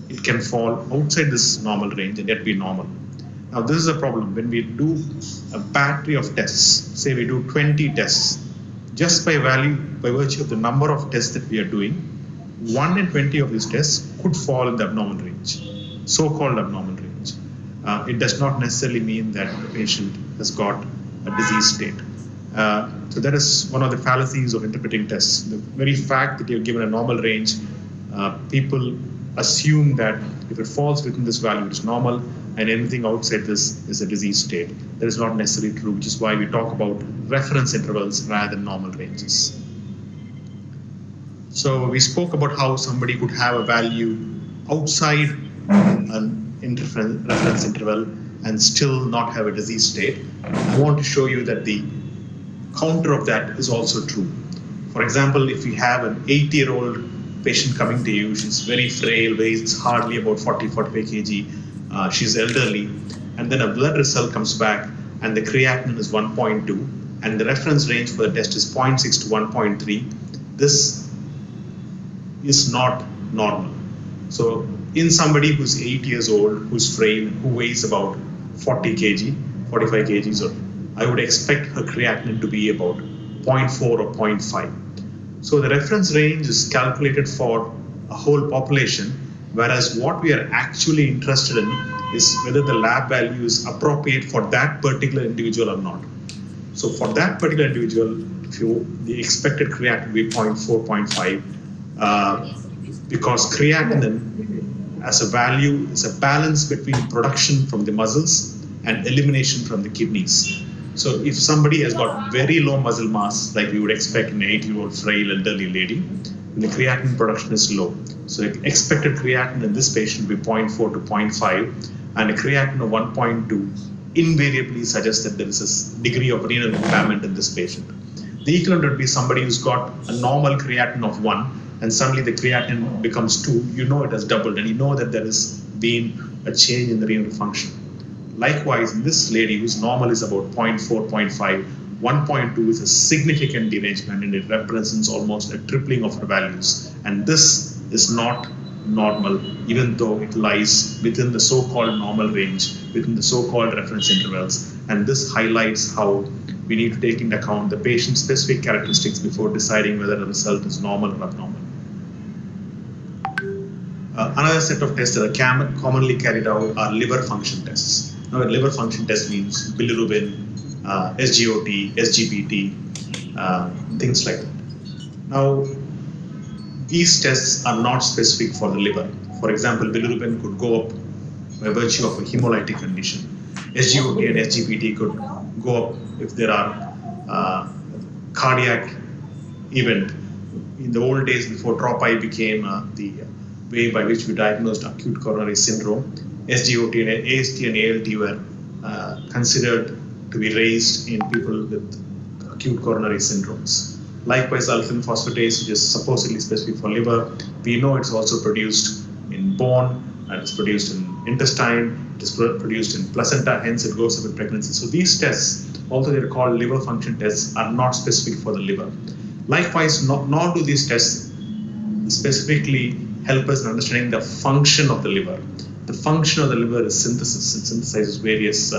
it can fall outside this normal range and yet be normal. Now, this is a problem. When we do a battery of tests, say we do 20 tests, just by virtue of the number of tests that we are doing, 1 in 20 of these tests could fall in the abnormal range, so-called abnormal range. It does not necessarily mean that the patient has got a disease state. So that is one of the fallacies of interpreting tests. The very fact that you're given a normal range, people assume that if it falls within this value, it's normal, and anything outside this is a disease state. That is not necessarily true, which is why we talk about reference intervals rather than normal ranges. So we spoke about how somebody could have a value outside an reference interval and still not have a disease state. I want to show you that the counter of that is also true. For example, if you have an 80-year-old patient coming to you, she's very frail, weighs hardly about 45 kg, she's elderly, and then a blood result comes back and the creatinine is 1.2 and the reference range for the test is 0.6 to 1.3. This is not normal. So in somebody who's 8 years old, who's frail, who weighs about 40 kg, 45 kgs, or I would expect her creatinine to be about 0.4 or 0.5. So the reference range is calculated for a whole population, whereas what we are actually interested in is whether the lab value is appropriate for that particular individual or not. So for that particular individual, if the expected creatinine will be 0.4, 0.5, because creatinine as a value is a balance between production from the muscles and elimination from the kidneys. So if somebody has got very low muscle mass, like we would expect in an 8-year-old frail elderly lady, the creatinine production is low. So expected creatinine in this patient will be 0.4 to 0.5, and a creatinine of 1.2 invariably suggests that there is a degree of renal impairment in this patient. The equivalent would be somebody who's got a normal creatinine of 1, and suddenly the creatinine becomes 2. You know it has doubled, and you know that there has been a change in the renal function. Likewise, in this lady whose normal is about 0.4, 0.5, 1.2 is a significant derangement, and it represents almost a tripling of her values. And this is not normal, even though it lies within the so-called normal range, within the so-called reference intervals. And this highlights how we need to take into account the patient-specific characteristics before deciding whether the result is normal or abnormal. Another set of tests that are commonly carried out are liver function tests. Now, a liver function test means bilirubin, SGOT, SGPT, things like that. Now, these tests are not specific for the liver. For example, bilirubin could go up by virtue of a hemolytic condition. SGOT and SGPT could go up if there are cardiac event. In the old days, before TROPI became the way by which we diagnosed acute coronary syndrome, SGOT and AST and ALT were considered to be raised in people with acute coronary syndromes. Likewise, alkaline phosphatase, which is supposedly specific for liver, we know it's also produced in bone, and it's produced in intestine, it is produced in placenta, hence it goes up in pregnancy. So these tests, although they're called liver function tests, are not specific for the liver. Likewise, nor do these tests specifically help us in understanding the function of the liver. The function of the liver is synthesis. It synthesizes various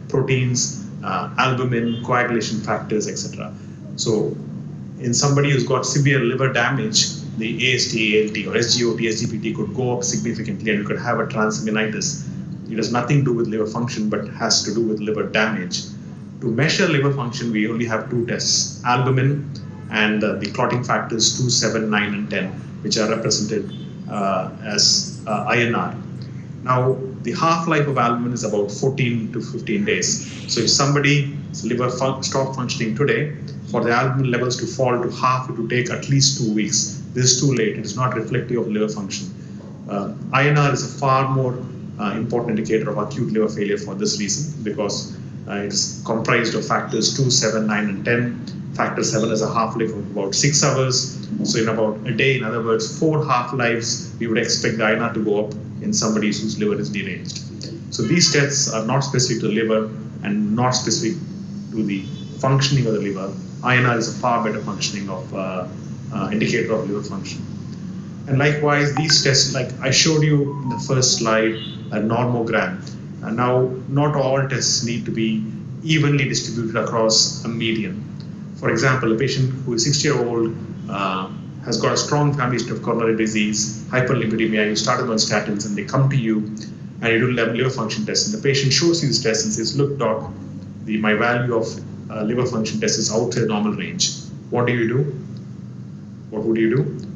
proteins, albumin, coagulation factors, etc. So in somebody who's got severe liver damage, the AST, ALT, or SGOT, SGPT could go up significantly, and you could have a transaminitis. It has nothing to do with liver function, but has to do with liver damage. To measure liver function, we only have two tests, albumin and the clotting factors 2, 7, 9, and 10, which are represented as INR. Now, the half-life of albumin is about 14 to 15 days. So if somebody's liver stopped functioning today, for the albumin levels to fall to half, it would take at least 2 weeks. This is too late. It is not reflective of liver function. INR is a far more important indicator of acute liver failure for this reason, because it is comprised of factors 2, 7, 9, and 10. Factor 7 has a half-life of about 6 hours. So in about a day, in other words, 4 half-lives, we would expect the INR to go up in somebody whose liver is deranged. So these tests are not specific to the liver and not specific to the functioning of the liver. INR is a far better functioning of indicator of liver function. And likewise, these tests, like I showed you in the first slide, a normogram. And now, not all tests need to be evenly distributed across a median. For example, a patient who is 60-year-old has got a strong family history of coronary disease, hyperlipidemia, you started on statins, and they come to you and you do liver function tests, and the patient shows you this test and says, look doc, my value of liver function test is outside normal range. What do you do? What would you do?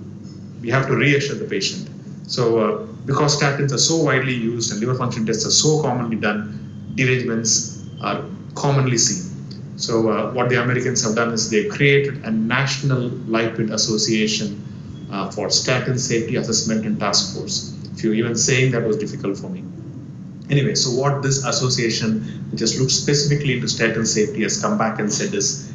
We have to reassure the patient. So because statins are so widely used and liver function tests are so commonly done, derangements are commonly seen. So what the Americans have done is they've created a national lipid association for statin safety assessment and task force. If you're even saying that was difficult for me. Anyway, so what this association, which has looked specifically into statin safety, has come back and said is,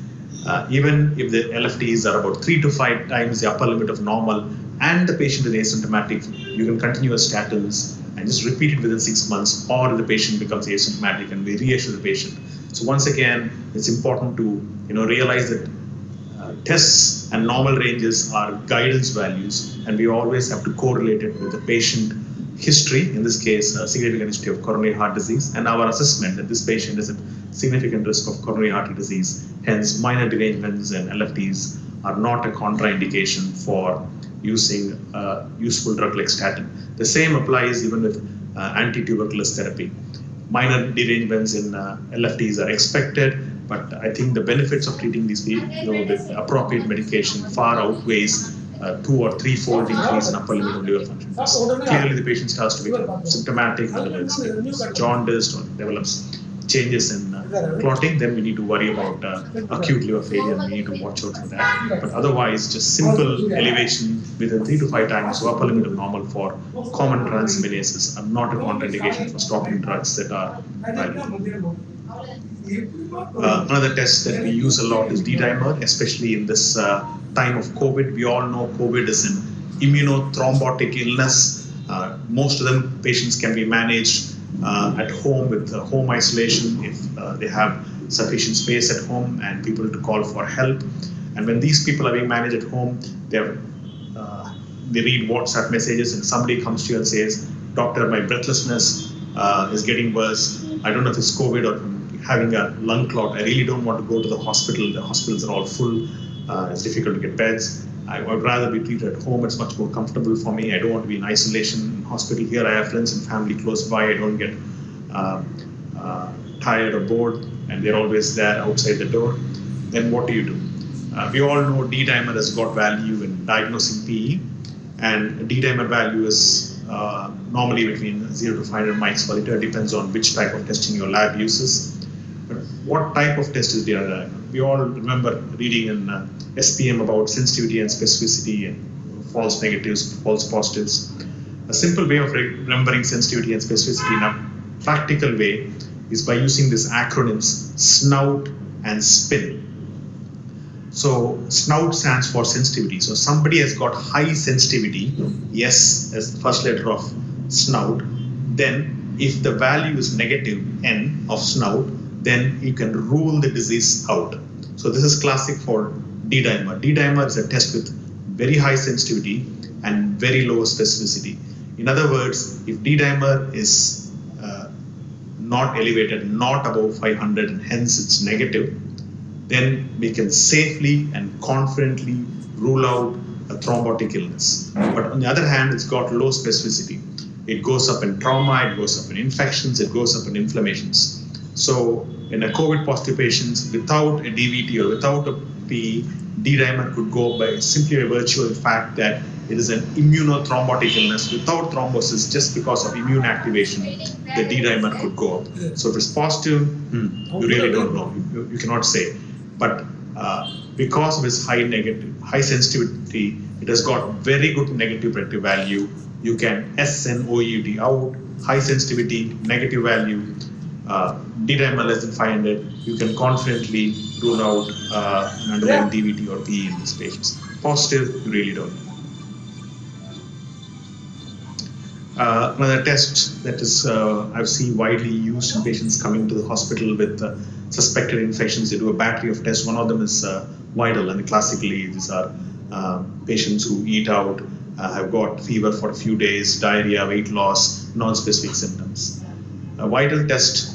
even if the LFTs are about 3 to 5 times the upper limit of normal and the patient is asymptomatic, you can continue with statins and just repeat it within 6 months, or the patient becomes asymptomatic and we reassure the patient. So once again, it's important to realize that tests and normal ranges are guidance values, and we always have to correlate it with the patient history, in this case, a significant history of coronary heart disease, and our assessment that this patient is at significant risk of coronary artery disease. Hence, minor derangements and LFTs are not a contraindication for using a useful drug like statin. The same applies even with anti-tuberculous therapy. Minor derangements in LFTs are expected, but I think the benefits of treating these people with appropriate medication far outweighs 2 or 3-fold increase in upper limit of liver function test. Clearly, the patient starts to become symptomatic, jaundiced, or develops changes in clotting, then we need to worry about acute liver failure, and we need to watch out for that. But otherwise, just simple elevation within 3 to 5 times of upper limit of normal for common transaminases are not a contraindication for stopping drugs that are valuable. Another test that we use a lot is D-dimer, especially in this time of COVID. We all know COVID is an immunothrombotic illness. Most of them patients can be managed at home with home isolation if they have sufficient space at home and people to call for help. And when these people are being managed at home, they read WhatsApp messages and somebody comes to you and says, "Doctor, my breathlessness is getting worse. I don't know if it's COVID or having a lung clot. I really don't want to go to the hospital. The hospitals are all full. It's difficult to get beds. I would rather be treated at home. It's much more comfortable for me. I don't want to be in isolation in hospital. Here I have friends and family close by. I don't get tired or bored, and they're always there outside the door." Then what do you do? We all know D-dimer has got value in diagnosing PE, and D-dimer value is normally between 0 to 500 mics per liter. Depends on which type of testing your lab uses. But what type of test is D-dimer? We all remember reading in SPM about sensitivity and specificity and false negatives, false positives. A simple way of remembering sensitivity and specificity in a practical way is by using these acronyms SNOUT and SPIN. So SNOUT stands for sensitivity. So somebody has got high sensitivity, S as the first letter of SNOUT, then if the value is negative N of SNOUT, then you can rule the disease out. So this is classic for D-dimer. D-dimer is a test with very high sensitivity and very low specificity. In other words, if D-dimer is not elevated, not above 500, and hence it's negative, then we can safely and confidently rule out a thrombotic illness. But on the other hand, it's got low specificity. It goes up in trauma, it goes up in infections, it goes up in inflammations. So in a COVID positive patients without a DVT or without a PE, D-dimer could go by simply by virtue of the fact that it is an immunothrombotic illness without thrombosis. Just because of immune activation, the D-dimer could go up. So if it's positive, you really don't know. You cannot say. But because of its high sensitivity, it has got very good negative predictive value. You can SNOUT out, high sensitivity, negative value, D-dimer less than 500, you can confidently rule out an underlying DVT or PE in these patients. Positive, you really don't. Another test that is I've seen widely used in patients coming to the hospital with suspected infections. They do a battery of tests. One of them is Widal, and classically these are patients who eat out, have got fever for a few days, diarrhea, weight loss, non-specific symptoms. A Widal test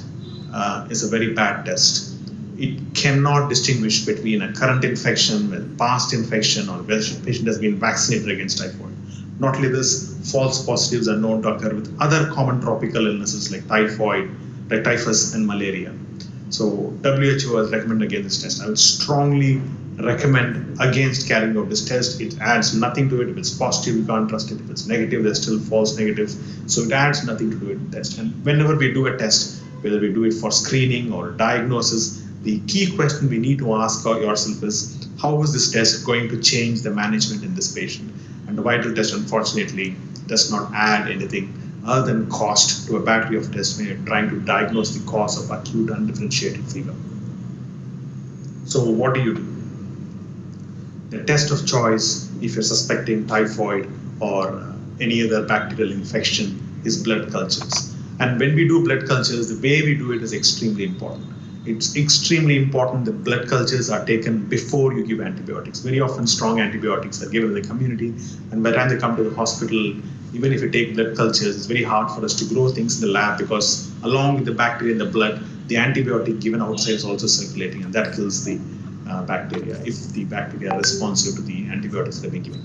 is a very bad test. It cannot distinguish between a current infection with past infection or whether the patient has been vaccinated against typhoid. Not only this, false positives are known to occur with other common tropical illnesses like typhoid, like typhus and malaria. So WHO has recommended against this test. I would strongly recommend against carrying out this test. It adds nothing to it. If it's positive, you can't trust it. If it's negative, there's still false negatives. So it adds nothing to do with the test. And whenever we do a test, whether we do it for screening or diagnosis, the key question we need to ask yourself is, how is this test going to change the management in this patient? And the Widal test, unfortunately, does not add anything other than cost to a battery of tests when you're trying to diagnose the cause of acute undifferentiated fever. So what do you do? The test of choice, if you're suspecting typhoid or any other bacterial infection, is blood cultures. And when we do blood cultures, the way we do it is extremely important. it's extremely important that blood cultures are taken before you give antibiotics. Very often strong antibiotics are given in the community, and by the time they come to the hospital, even if you take blood cultures, it's very hard for us to grow things in the lab because along with the bacteria in the blood, the antibiotic given outside is also circulating, and that kills the bacteria if the bacteria are responsive to the antibiotics that are being given.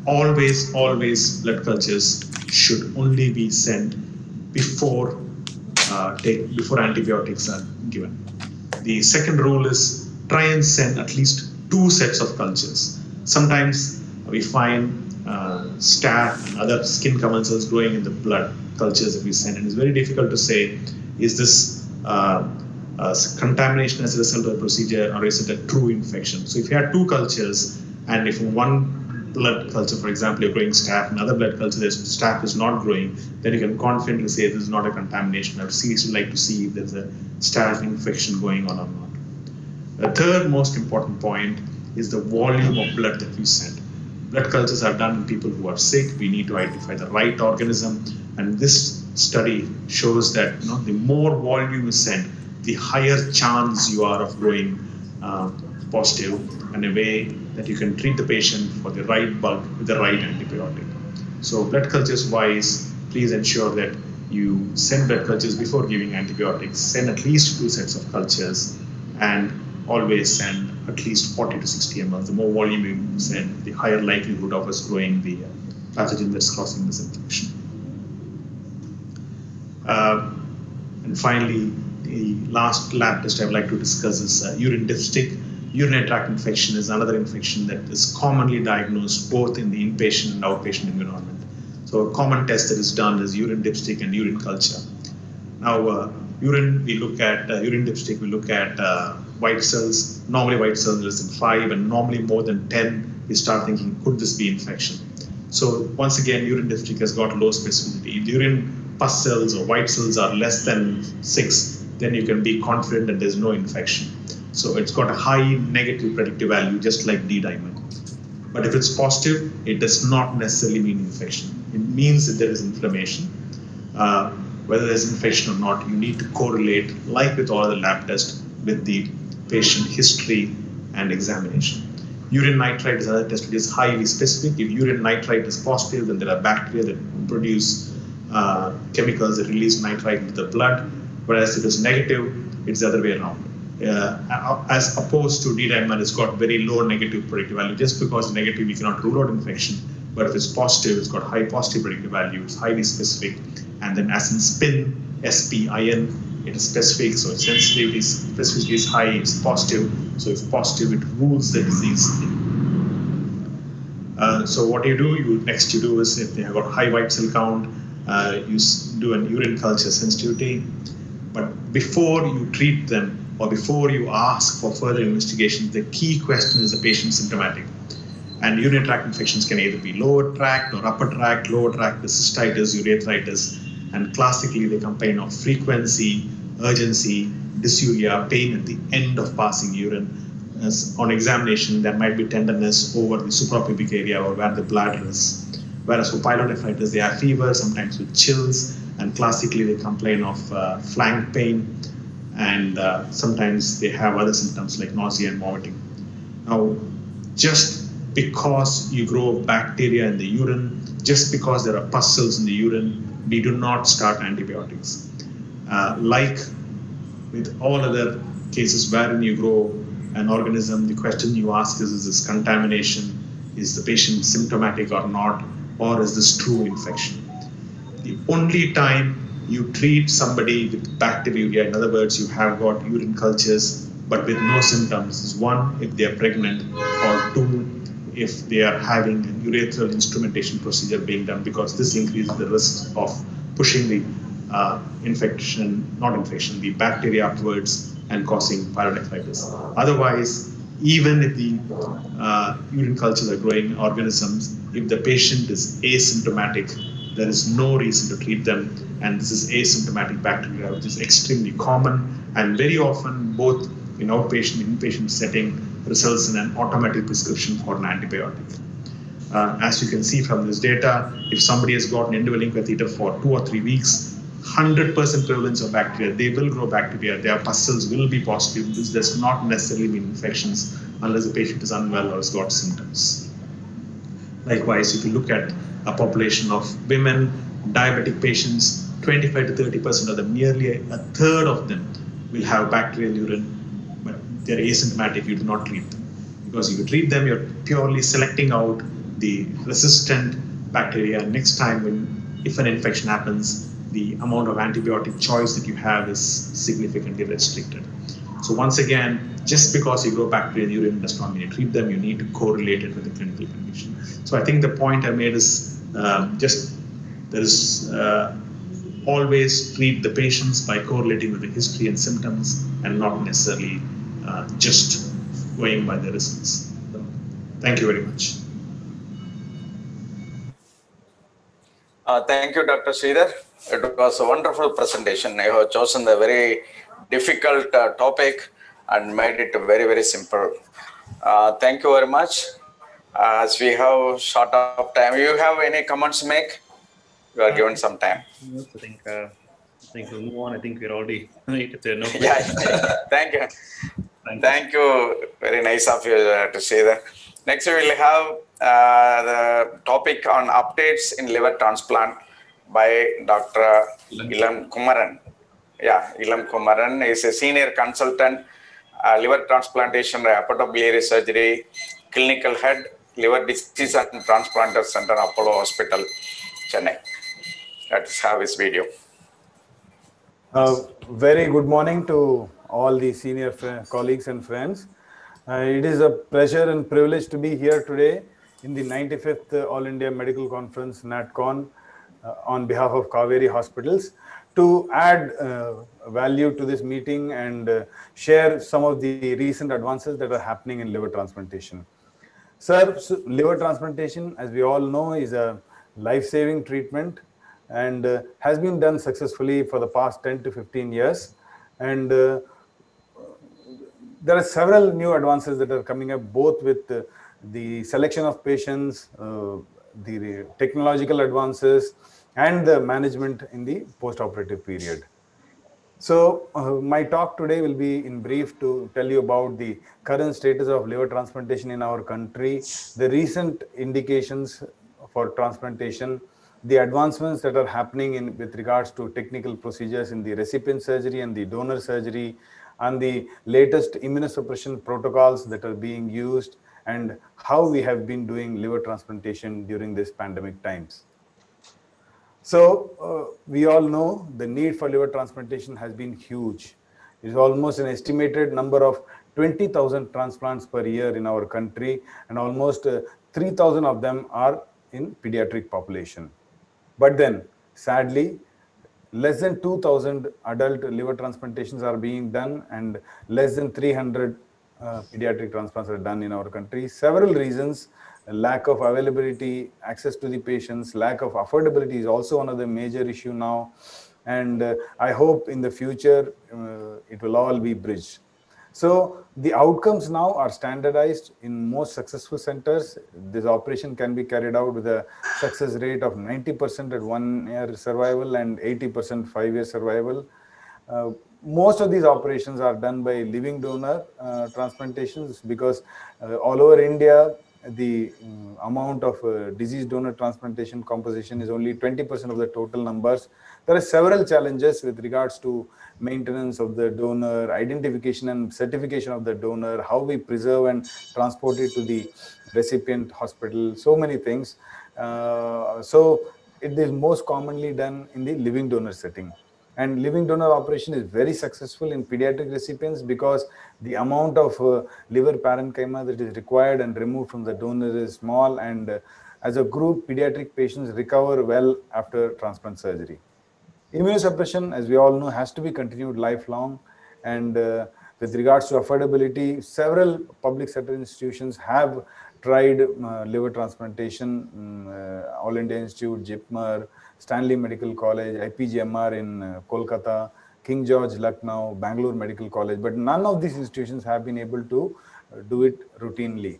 Always blood cultures should only be sent before antibiotics are given. The second rule is try and send at least 2 sets of cultures. Sometimes we find staph and other skin commensals growing in the blood cultures that we send, and it's very difficult to say, is this contamination as a result of the procedure or is it a true infection? So if you have 2 cultures, and if one blood culture, for example, you're growing staph, and another blood culture, staph is not growing, then you can confidently say this is not a contamination. I would seriously like to see if there's a staph infection going on or not. The third most important point is the volume of blood that we send. Blood cultures are done in people who are sick. We need to identify the right organism, and this study shows that the more volume is sent, the higher chance you are of growing positive, in a way that you can treat the patient for the right bug with the right antibiotic. So blood cultures wise, please ensure that you send blood cultures before giving antibiotics. Send at least 2 sets of cultures, and always send at least 40 to 60 ml. The more volume you send, the higher likelihood of us growing the pathogen that's causing this infection. And finally, the last lab test I would like to discuss is urine dipstick. Urinary tract infection is another infection that is commonly diagnosed both in the inpatient and outpatient environment. So a common test that is done is urine dipstick and urine culture. Now, urine dipstick, we look at white cells. Normally white cells less than 5, and normally more than 10, we start thinking, could this be infection? So once again, urine dipstick has got low specificity. If the urine pus cells or white cells are less than 6, then you can be confident that there's no infection. So it's got a high negative predictive value, just like D-dimer. But if it's positive, it does not necessarily mean infection. It means that there is inflammation. Whether there's infection or not, you need to correlate, like with all other lab tests, with the patient history and examination. Urine nitrite is another test which is highly specific. If urine nitrite is positive, then there are bacteria that produce chemicals that release nitrite into the blood. Whereas if it's negative, it's the other way around. As opposed to D-dimer, it's got very low negative predictive value. Just because it's negative, we cannot rule out infection. But if it's positive, it's got high positive predictive value. It's highly specific. And then as in SPIN, S-P-I-N, it is specific. So its sensitivity, specificity is high. It's positive. So if positive, it rules the disease. So what you do, next you do is, if they have got high white cell count, you do an urine culture sensitivity. But before you treat them, or before you ask for further investigation, the key question is the patient symptomatic. And urinary tract infections can either be lower tract or upper tract. Lower tract is cystitis, urethritis, and classically they complain of frequency, urgency, dysuria, pain at the end of passing urine. As on examination, there might be tenderness over the suprapubic area or where the bladder is. Whereas for pyelonephritis, they have fever, sometimes with chills, and classically they complain of flank pain, and sometimes they have other symptoms like nausea and vomiting. Now, just because you grow bacteria in the urine, just because there are pus cells in the urine, we do not start antibiotics. Like with all other cases wherein you grow an organism, the question you ask is this contamination? Is the patient symptomatic or not? Or is this true infection? The only time you treat somebody with bacteriuria, in other words, you have got urine cultures but with no symptoms, is 1, if they are pregnant, or 2, if they are having a urethral instrumentation procedure being done, because this increases the risk of pushing the the bacteria upwards and causing pyelonephritis. Otherwise, even if the urine cultures are growing organisms, if the patient is asymptomatic, there is no reason to treat them, and this is asymptomatic bacteria, which is extremely common, and very often both in outpatient and inpatient setting results in an automatic prescription for an antibiotic. As you can see from this data, if somebody has got an indwelling catheter for 2 or 3 weeks, 100% prevalence of bacteria. They will grow bacteria. Their pustules will be positive. This does not necessarily mean infections unless the patient is unwell or has got symptoms. Likewise, if you look at a population of women, diabetic patients, 25 to 30% of them, nearly a third of them will have bacterial urine, but they're asymptomatic if you do not treat them. Because if you treat them, you're purely selecting out the resistant bacteria. Next time, if an infection happens, the amount of antibiotic choice that you have is significantly restricted. So once again, just because you grow bacteria in urine does not mean you treat them. You need to correlate it with the clinical condition. So I think the point I made is always treat the patients by correlating with the history and symptoms and not necessarily just going by the results. So, thank you very much. Thank you, Dr. Sridhar. It was a wonderful presentation. You have chosen a very difficult topic and made it very, very simple. Thank you very much. As we have short of time, you have any comments to make? You are given some time. I think we'll move on. I think we're already late if there are no questions. Yeah. Thank you. Thank you. Very nice of you to say that. Next, we will have the topic on updates in liver transplant by Dr. Ilam Kumaran. Yeah, Ilam Kumaran is a senior consultant, liver transplantation, hepatobiliary surgery, clinical head, liver disease and transplanter center, Apollo Hospital, Chennai. Let's have his video. Very good morning to all the senior colleagues and friends. It is a pleasure and privilege to be here today in the 95th All India Medical Conference, NATCON, on behalf of Kaveri Hospitals, to add value to this meeting and share some of the recent advances that are happening in liver transplantation. Sir, liver transplantation, as we all know, is a life-saving treatment and has been done successfully for the past 10 to 15 years. And there are several new advances that are coming up, both with the selection of patients, the technological advances, and the management in the post-operative period. So my talk today will be in brief to tell you about the current status of liver transplantation in our country, the recent indications for transplantation, the advancements that are happening with regards to technical procedures in the recipient surgery and the donor surgery, and the latest immunosuppression protocols that are being used, and how we have been doing liver transplantation during this pandemic times. So we all know the need for liver transplantation has been huge. It is almost an estimated number of 20,000 transplants per year in our country, and almost 3,000 of them are in pediatric population. But then, sadly, less than 2,000 adult liver transplantations are being done, and less than 300 pediatric transplants are done in our country. Several reasons: lack of availability, access to the patients, lack of affordability is also one of the major issue now. And I hope in the future it will all be bridged. So the outcomes now are standardized in most successful centers. This operation can be carried out with a success rate of 90% at 1 year survival and 80% 5-year survival. Most of these operations are done by living donor transplantations, because all over India, the amount of disease donor transplantation composition is only 20% of the total numbers. There are several challenges with regards to maintenance of the donor, identification and certification of the donor, how we preserve and transport it to the recipient hospital, so many things. So it is most commonly done in the living donor setting. And living donor operation is very successful in pediatric recipients, because the amount of liver parenchyma that is required and removed from the donor is small, and as a group, pediatric patients recover well after transplant surgery. Immunosuppression, as we all know, has to be continued lifelong, and with regards to affordability, several public sector institutions have tried liver transplantation, All India Institute, JIPMER, Stanley Medical College, IPGMR in Kolkata, King George, Lucknow, Bangalore Medical College, but none of these institutions have been able to do it routinely.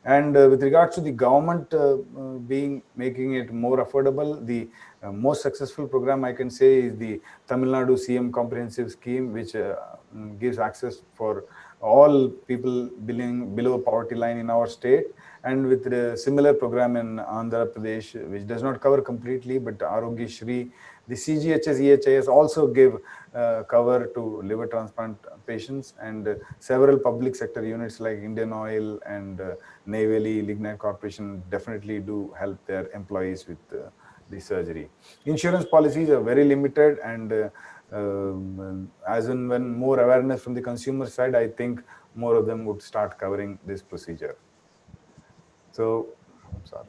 And with regards to the government making it more affordable, the most successful program I can say is the Tamil Nadu CM Comprehensive Scheme, which gives access for all people below poverty line in our state. And with the similar program in Andhra Pradesh, which does not cover completely, but Arogya Shri, the CGHS, EHIS also give cover to liver transplant patients, and several public sector units like Indian Oil and Neyveli Lignite Corporation definitely do help their employees with the surgery. Insurance policies are very limited, and as and when more awareness from the consumer side, I think more of them would start covering this procedure. So, I'm sorry.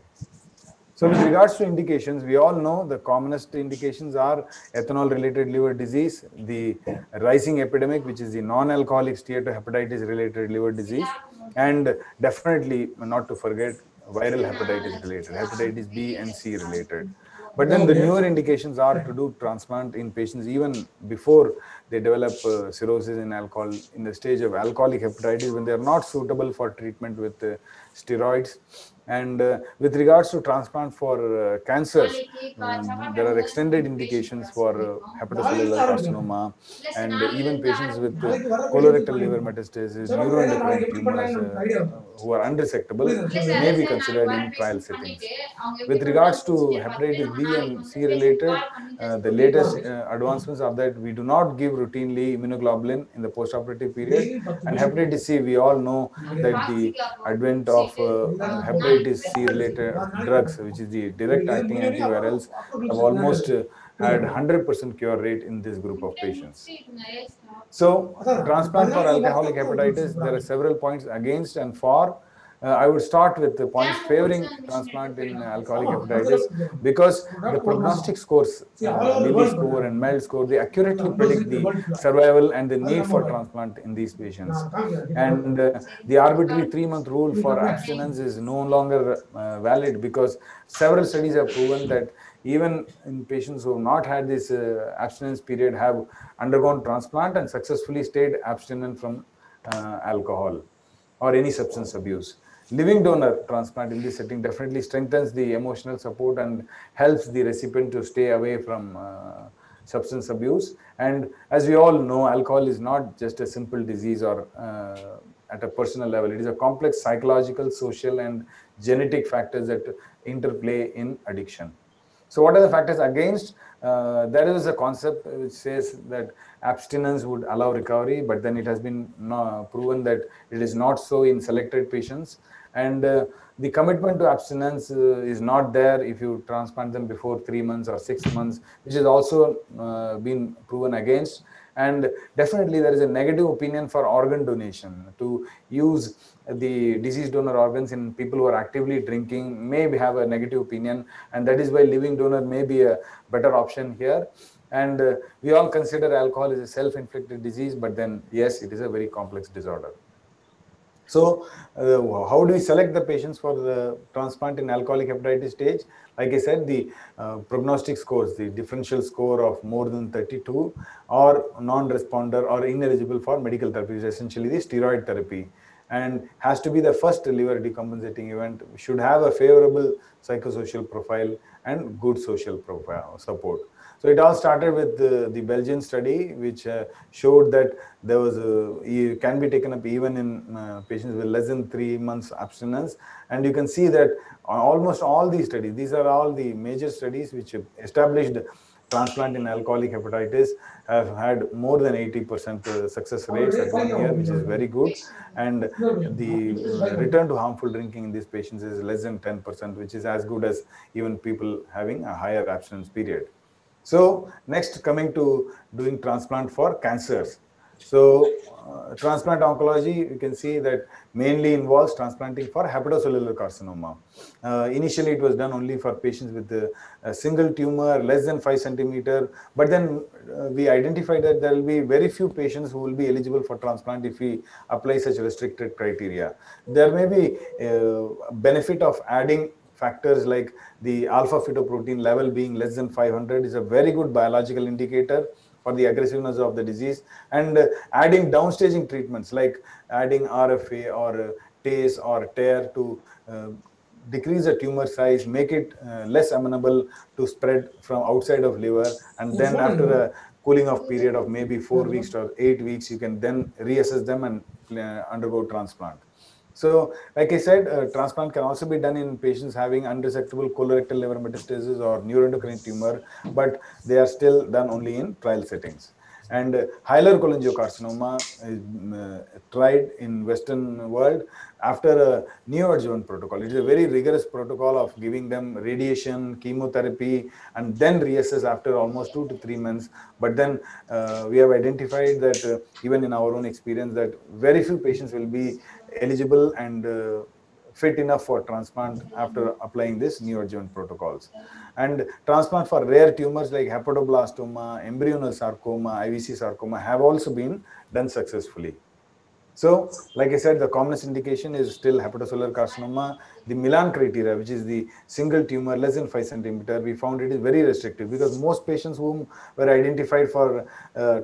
So with regards to indications, we all know the commonest indications are ethanol-related liver disease, the rising epidemic, which is the non-alcoholic steatohepatitis-related liver disease, and definitely not to forget viral hepatitis-related, hepatitis B and C related. But then the newer indications are to do transplant in patients even before they develop cirrhosis in the stage of alcoholic hepatitis, when they are not suitable for treatment with steroids. And with regards to transplant for cancers, there are extended indications for hepatocellular carcinoma, and even patients with colorectal liver metastasis, neuroendocrine tumors who are unresectable may be considered in trial settings. With regards to hepatitis B and C related, the latest advancements are that we do not give routinely immunoglobulin in the postoperative period. And hepatitis C, we all know that the advent of hepatitis C related drugs, which is the direct acting antivirals, have almost had 100% cure rate in this group of patients. So transplant for alcoholic hepatitis, there are several points against and for. I would start with the points favoring transplant in alcoholic hepatitis, because the prognostic scores, Lilly score and MELD score, they accurately predict the survival and the need for transplant in these patients. And the arbitrary 3-month rule for abstinence is no longer valid, because several studies have proven that even in patients who have not had this abstinence period have undergone transplant and successfully stayed abstinent from alcohol or any substance abuse. Living donor transplant in this setting definitely strengthens the emotional support and helps the recipient to stay away from substance abuse. And as we all know, alcohol is not just a simple disease or at a personal level. It is a complex psychological, social, and genetic factors that interplay in addiction. So what are the factors against? There is a concept which says that abstinence would allow recovery, but then it has been proven that it is not so in selected patients. And the commitment to abstinence is not there if you transplant them before 3 months or 6 months, which has also been proven against. And definitely there is a negative opinion for organ donation. To use the deceased donor organs in people who are actively drinking may have a negative opinion, and that is why living donor may be a better option here. And we all consider alcohol as a self-inflicted disease, but then yes, it is a very complex disorder. So how do we select the patients for the transplant in alcoholic hepatitis stage? Like I said, the prognostic scores, the differential score of more than 32, or non-responder or ineligible for medical therapy, is essentially the steroid therapy, and has to be the first liver decompensating event, should have a favorable psychosocial profile and good social profile support. So it all started with the Belgian study, which showed that there was it can be taken up even in patients with less than 3 months abstinence. And you can see that almost all these studies, these are all the major studies which established transplant in alcoholic hepatitis, have had more than 80% success rates at 1 year, which is very good. And the return to harmful drinking in these patients is less than 10%, which is as good as even people having a higher abstinence period. So next, coming to doing transplant for cancers. So transplant oncology, you can see that mainly involves transplanting for hepatocellular carcinoma. Initially, it was done only for patients with a single tumor less than 5 centimeter, but then we identified that there will be very few patients who will be eligible for transplant if we apply such restricted criteria. There may be a benefit of adding factors like the alpha fetoprotein level being less than 500 is a very good biological indicator for the aggressiveness of the disease, and adding downstaging treatments like adding RFA or TACE or tear to decrease the tumor size, make it less amenable to spread from outside of liver, and then after a cooling off period of maybe 4 weeks or 8 weeks, you can then reassess them and undergo transplant. So, like I said, transplant can also be done in patients having unresectable colorectal liver metastasis or neuroendocrine tumor, but they are still done only in trial settings. And hilar cholangiocarcinoma is tried in Western world after a neoadjuvant protocol. It is a very rigorous protocol of giving them radiation, chemotherapy, and then reassess after almost 2 to 3 months. But then we have identified that even in our own experience that very few patients will be eligible and fit enough for transplant after applying this neoadjuvant protocols. And transplant for rare tumors like hepatoblastoma, embryonal sarcoma, IVC sarcoma have also been done successfully. So, like I said, the commonest indication is still hepatocellular carcinoma. The Milan criteria, which is the single tumor less than 5 centimeter, we found it is very restrictive because most patients whom were identified for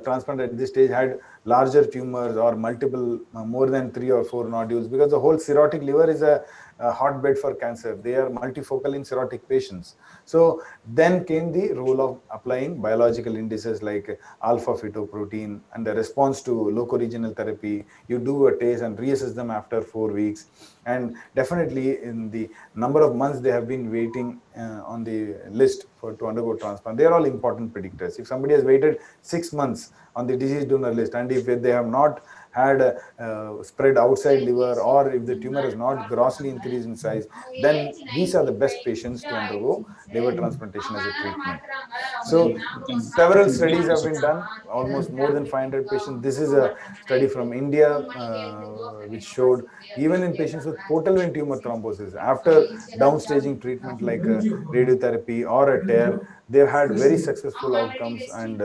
transplant at this stage had larger tumors or multiple, more than 3 or 4 nodules, because the whole cirrhotic liver is a hotbed for cancer. They are multifocal in cirrhotic patients. So then came the role of applying biological indices like alpha fetoprotein and the response to locoregional therapy. You do a TACE and reassess them after 4 weeks. And definitely in the number of months they have been waiting on the list to undergo transplant, they are all important predictors. If somebody has waited 6 months on the disease donor list, and if they have not had spread outside liver, or if the tumor has not grossly increased in size, then these are the best patients to undergo liver transplantation as a treatment. So several studies have been done, almost more than 500 patients. This is a study from India which showed even in patients with portal vein tumor thrombosis, after downstaging treatment like radiotherapy or a tear, they've had very successful outcomes, and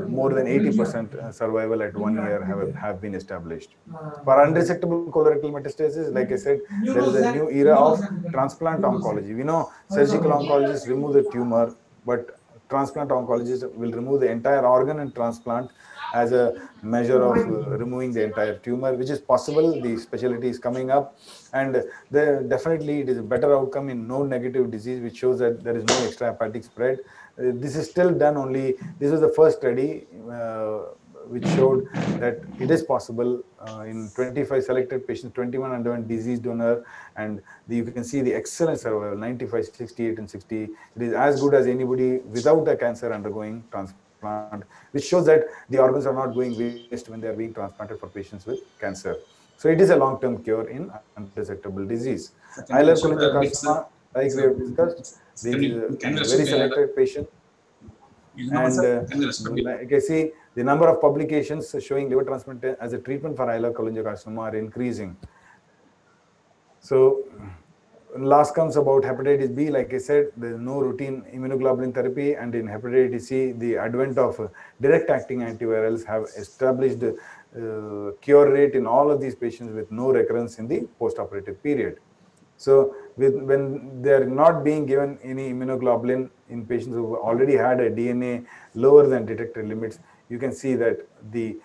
more than 80% survival at 1 year have been established. For unresectable colorectal metastasis, like I said, there is a new era of transplant oncology. We know surgical oncologists remove the tumor, but transplant oncologists will remove the entire organ and transplant as a measure of removing the entire tumor, which is possible. The specialty is coming up, and definitely it is a better outcome in node-negative disease, which shows that there is no extrahepatic spread. This is still done only, this was the first study which showed that it is possible in 25 selected patients, 21 underwent disease donor, and you can see the excellent survival, 95, 68, and 60. It is as good as anybody without a cancer undergoing transplant, which shows that the organs are not going waste when they are being transplanted for patients with cancer. So it is a long-term cure in unresectable disease. Hilar cholangiocarcinoma, like we have discussed, the very selected patient. And like I see, the number of publications showing liver transplant as a treatment for hilar cholangiocarcinoma are increasing. So last comes about hepatitis B. Like I said, there is no routine immunoglobulin therapy, and in hepatitis C, the advent of direct-acting antivirals have established cure rate in all of these patients with no recurrence in the postoperative period. So when they are not being given any immunoglobulin in patients who already had a DNA lower than detected limits, you can see that the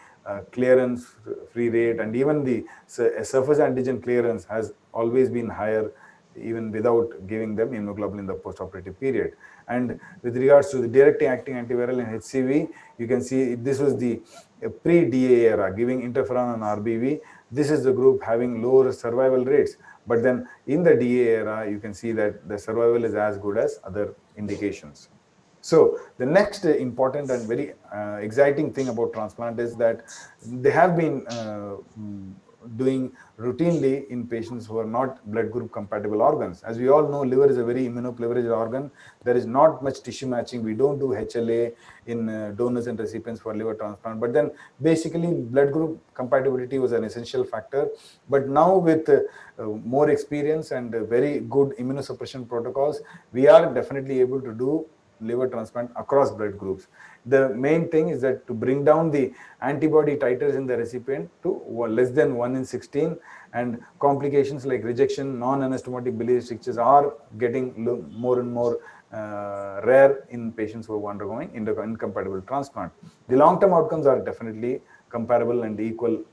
clearance free rate and even the surface antigen clearance has always been higher even without giving them immunoglobulin in the postoperative period. And with regards to the direct acting antiviral in HCV, you can see this was the pre-DA era, giving interferon and RBV. This is the group having lower survival rates. But then in the DA era, you can see that the survival is as good as other indications. So the next important and very exciting thing about transplant is that they have been doing routinely in patients who are not blood group compatible organs. As we all know, liver is a very immunoprivileged organ. There is not much tissue matching. We don't do HLA in donors and recipients for liver transplant. But then basically blood group compatibility was an essential factor. But now with more experience and very good immunosuppression protocols, we are definitely able to do liver transplant across blood groups. The main thing is that to bring down the antibody titers in the recipient to less than 1 in 16, and complications like rejection, non-anastomotic biliary strictures are getting more and more rare in patients who are undergoing incompatible transplant. The long-term outcomes are definitely comparable and equal,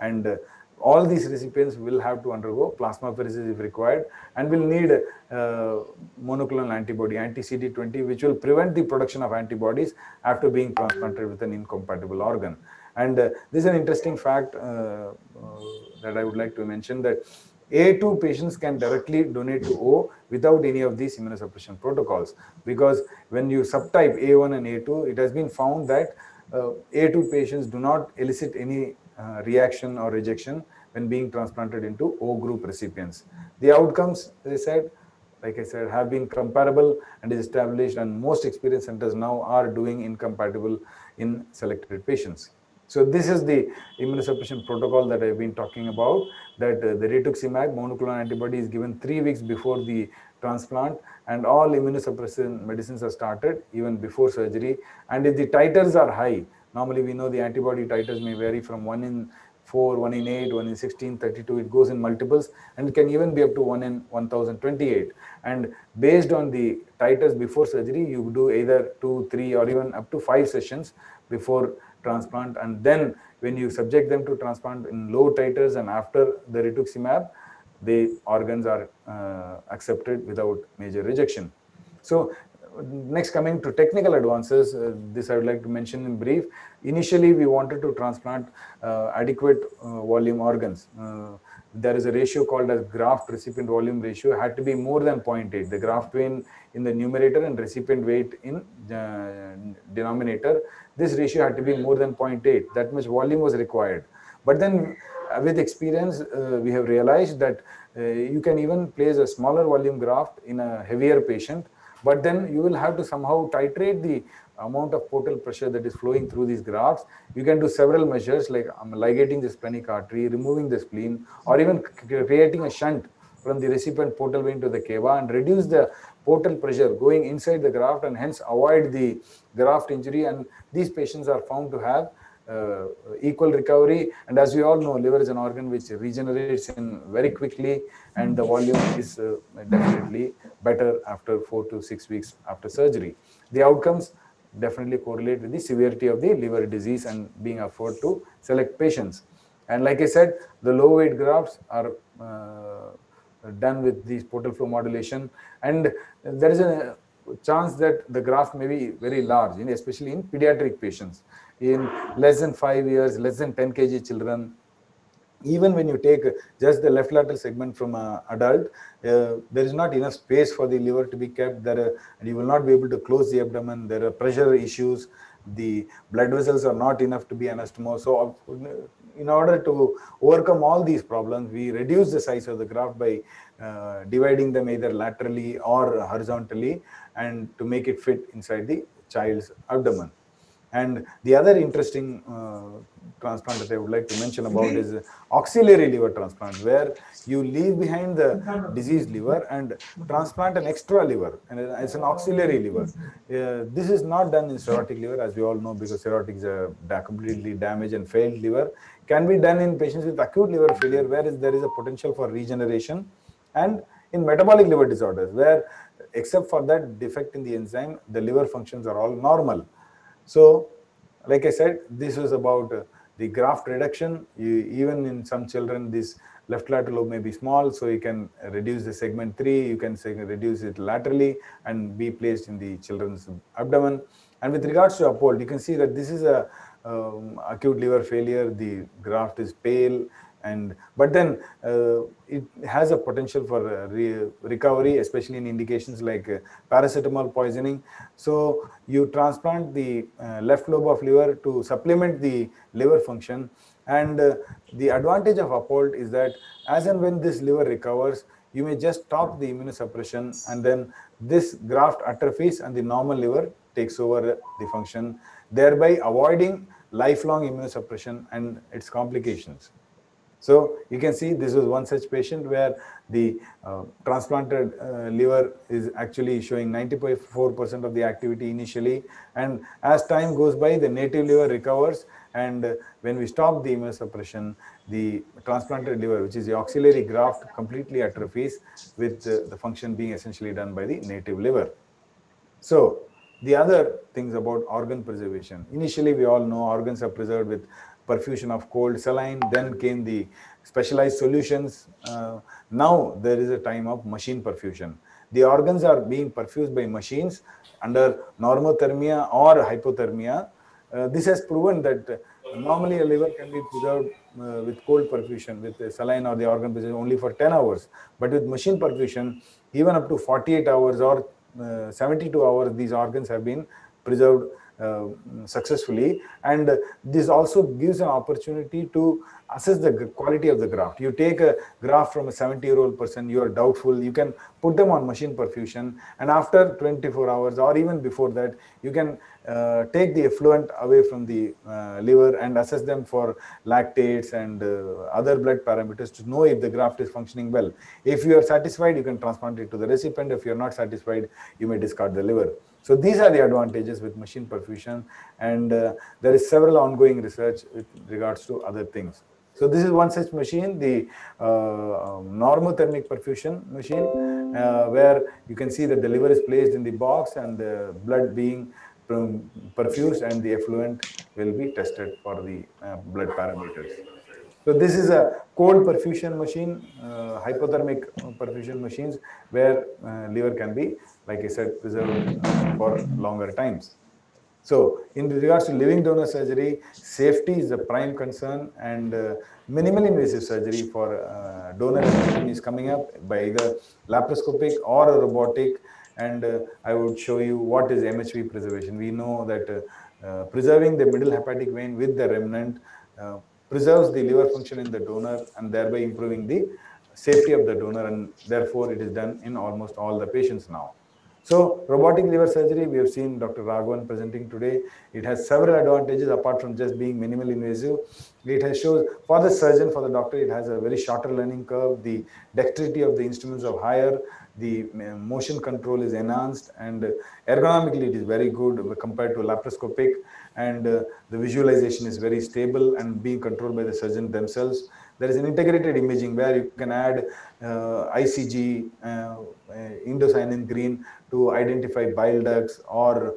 and all these recipients will have to undergo plasmapheresis if required, and will need monoclonal antibody, anti-CD20, which will prevent the production of antibodies after being transplanted with an incompatible organ. And this is an interesting fact that I would like to mention, that A2 patients can directly donate to O without any of these immunosuppression protocols, because when you subtype A1 and A2, it has been found that A2 patients do not elicit any reaction or rejection when being transplanted into O group recipients. The outcomes, like I said, have been comparable and is established, and most experienced centers now are doing incompatible in selected patients. So this is the immunosuppression protocol that I've been talking about, that the rituximab monoclonal antibody is given 3 weeks before the transplant, and all immunosuppressant medicines are started even before surgery. And if the titers are high, normally we know the antibody titers may vary from 1 in 4, 1 in 8, 1 in 16, 32, it goes in multiples, and it can even be up to 1 in 1028. And based on the titers before surgery, you do either 2, 3, or even up to 5 sessions before transplant, and then when you subject them to transplant in low titers and after the rituximab, the organs are accepted without major rejection. So next, coming to technical advances, this I would like to mention in brief. Initially, we wanted to transplant adequate volume organs. There is a ratio called as graft recipient volume ratio, had to be more than 0.8. The graft weight in the numerator and recipient weight in denominator, this ratio had to be more than 0.8. That much volume was required. But then with experience, we have realized that you can even place a smaller volume graft in a heavier patient, but then you will have to somehow titrate the amount of portal pressure that is flowing through these grafts. You can do several measures like ligating the splenic artery, removing the spleen, or even creating a shunt from the recipient portal vein to the cava and reduce the portal pressure going inside the graft, and hence avoid the graft injury. And these patients are found to have equal recovery. And as we all know, liver is an organ which regenerates in very quickly, and the volume is definitely better after 4 to 6 weeks after surgery. The outcomes definitely correlate with the severity of the liver disease and being afforded to select patients. And like I said, the low weight grafts are done with these portal flow modulation, and there is a chance that the graft may be very large, especially in pediatric patients. In less than 5 years, less than 10 kg children, even when you take just the left lateral segment from an adult, there is not enough space for the liver to be kept there, and you will not be able to close the abdomen. There are pressure issues. The blood vessels are not enough to be anastomosed. So in order to overcome all these problems, we reduce the size of the graft by dividing them either laterally or horizontally, and to make it fit inside the child's abdomen. And the other interesting transplant that I would like to mention about is auxiliary liver transplant, where you leave behind the diseased liver and transplant an extra liver, and it's an auxiliary liver. This is not done in cirrhotic liver, as we all know, because cirrhotic is a completely damaged and failed liver. Can be done in patients with acute liver failure, where there is a potential for regeneration, and in metabolic liver disorders, where except for that defect in the enzyme, the liver functions are all normal. So, like I said, this was about the graft reduction. Even in some children, this left lateral lobe may be small, so you can reduce the segment 3, you can reduce it laterally and be placed in the children's abdomen. And with regards to Uphold, you can see that this is a acute liver failure. The graft is pale, but then it has a potential for recovery, especially in indications like paracetamol poisoning. So you transplant the left lobe of liver to supplement the liver function, and the advantage of Uphold is that as and when this liver recovers, you may just stop the immunosuppression, and then this graft atrophies and the normal liver takes over the function, thereby avoiding lifelong immunosuppression and its complications. So you can see this was one such patient where the transplanted liver is actually showing 94% of the activity initially, and as time goes by, the native liver recovers, and when we stop the immunosuppression, the transplanted liver, which is the auxiliary graft, completely atrophies, with the function being essentially done by the native liver. So the other things about organ preservation. Initially, we all know organs are preserved with perfusion of cold saline, then came the specialized solutions. Now there is a time of machine perfusion. The organs are being perfused by machines under normothermia or hypothermia. This has proven that normally a liver can be preserved with cold perfusion, with the saline or the organ perfusion only for 10 hours. But with machine perfusion, even up to 48 hours or 72 hours, these organs have been preserved successfully. And this also gives an opportunity to assess the quality of the graft. You take a graft from a 70-year-old person, you are doubtful, you can put them on machine perfusion, and after 24 hours or even before that, you can take the effluent away from the liver and assess them for lactates and other blood parameters to know if the graft is functioning well. If you are satisfied, you can transplant it to the recipient. If you are not satisfied, you may discard the liver. So these are the advantages with machine perfusion, and there is several ongoing research with regards to other things. So this is one such machine, the normothermic perfusion machine, where you can see that the liver is placed in the box and the blood being perfused and the effluent will be tested for the blood parameters. So this is a cold perfusion machine, hypothermic perfusion machines, where liver can be, like I said, preserved for longer times. So in regards to living donor surgery, safety is the prime concern, and minimal invasive surgery for donor retention is coming up by either laparoscopic or a robotic. And I would show you what is MHV preservation. We know that preserving the middle hepatic vein with the remnant preserves the liver function in the donor and thereby improving the safety of the donor, and therefore it is done in almost all the patients now. So robotic liver surgery, we have seen Dr. Raghavan presenting today. It has several advantages apart from just being minimal invasive. It has shown for the surgeon, for the doctor, it has a very shorter learning curve. The dexterity of the instruments are higher. The motion control is enhanced, and ergonomically it is very good compared to laparoscopic, and the visualization is very stable and being controlled by the surgeon themselves. There is an integrated imaging where you can add ICG, indocyanine green to identify bile ducts or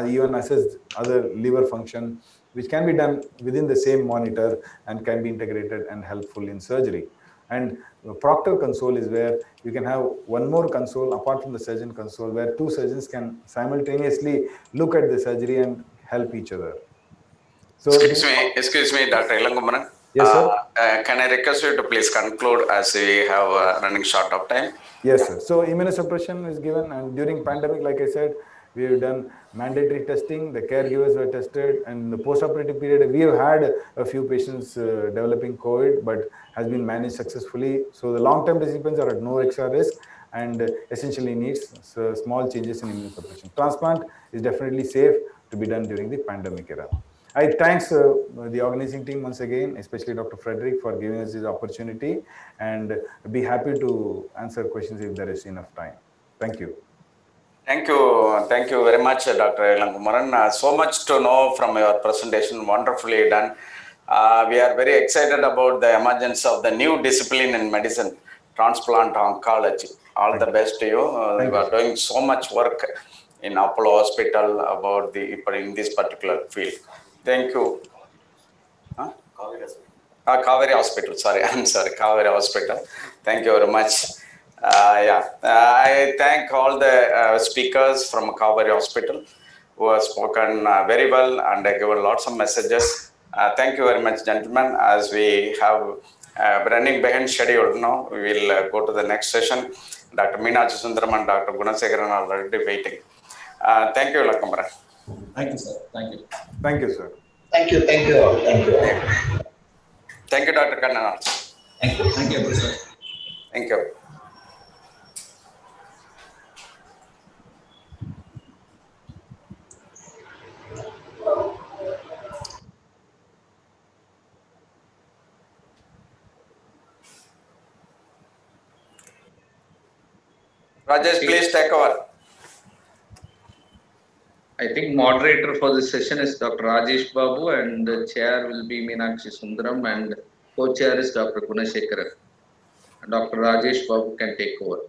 even assess other liver function, which can be done within the same monitor and can be integrated and helpful in surgery. And proctor console is where you can have one more console apart from the surgeon console, where two surgeons can simultaneously look at the surgery and help each other. So excuse me, Dr. Ilangumaran. Yes, sir. Can I request you to please conclude, as we have running short of time? Yes, sir. So immunosuppression is given, and during pandemic, like I said, we have done mandatory testing. The caregivers were tested, and in the post-operative period, we have had a few patients developing COVID, but has been managed successfully. So the long-term recipients are at no extra risk and essentially needs small changes in immunosuppression. Transplant is definitely safe to be done during the pandemic era. I thanks the organizing team once again, especially Dr. Frederick, for giving us this opportunity, and be happy to answer questions if there is enough time. Thank you. Thank you very much, Dr. Ilangumaran. So much to know from your presentation, wonderfully done. We are very excited about the emergence of the new discipline in medicine, transplant oncology. All the best to you. You are doing so much work in Apollo Hospital about in this particular field. Thank you. Kaveri Hospital. Sorry, I'm sorry. Kaveri Hospital. Thank you very much. I thank all the speakers from Kaveri Hospital who have spoken very well and given lots of messages. Thank you very much, gentlemen. As we have running behind schedule now, we will go to the next session. Dr. Meenakshi Sundaram and Dr. Gunasekaran are already waiting. Thank you, Ilangumaran. Thank you, sir. Thank you. Thank you, sir. Thank you. Thank you all. Thank you. Thank you, Dr. Kannan. Thank you. Thank you, sir. Thank you. Rajesh, please take over. I think moderator for this session is Dr. Rajesh Babu, and the chair will be Meenakshi Sundaram, and co-chair is Dr. Gunasekaran. Dr. Rajesh Babu can take over.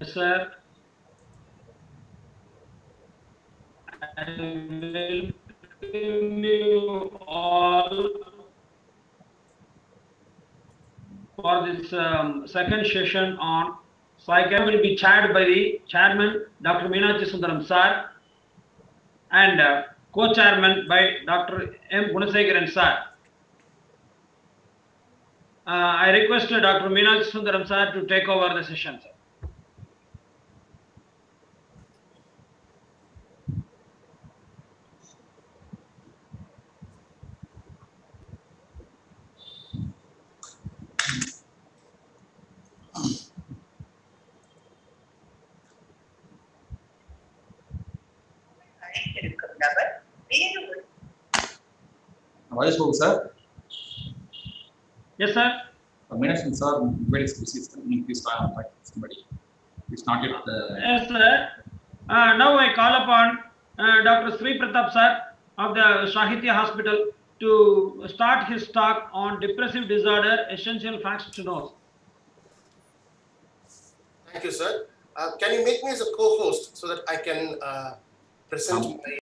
Yes, sir. I will welcome you all for this second session on psychiatry. Will be chaired by the chairman, Dr. Meenakshi Sundaram sir, and co-chairman by Dr. M. Gunasekaran sir. I request Dr. Meenakshi Sundaram sir to take over the session, sir. Rajesh Babu sir. Yes, sir. Meenakshi sir, very specific. Please contact somebody. It's not yet. Yes, sir. Now I call upon Dr. Sri Pratap sir of the Sahitya Hospital to start his talk on depressive disorder, essential facts to know. Thank you, sir. Can you make me as a co-host so that I can present my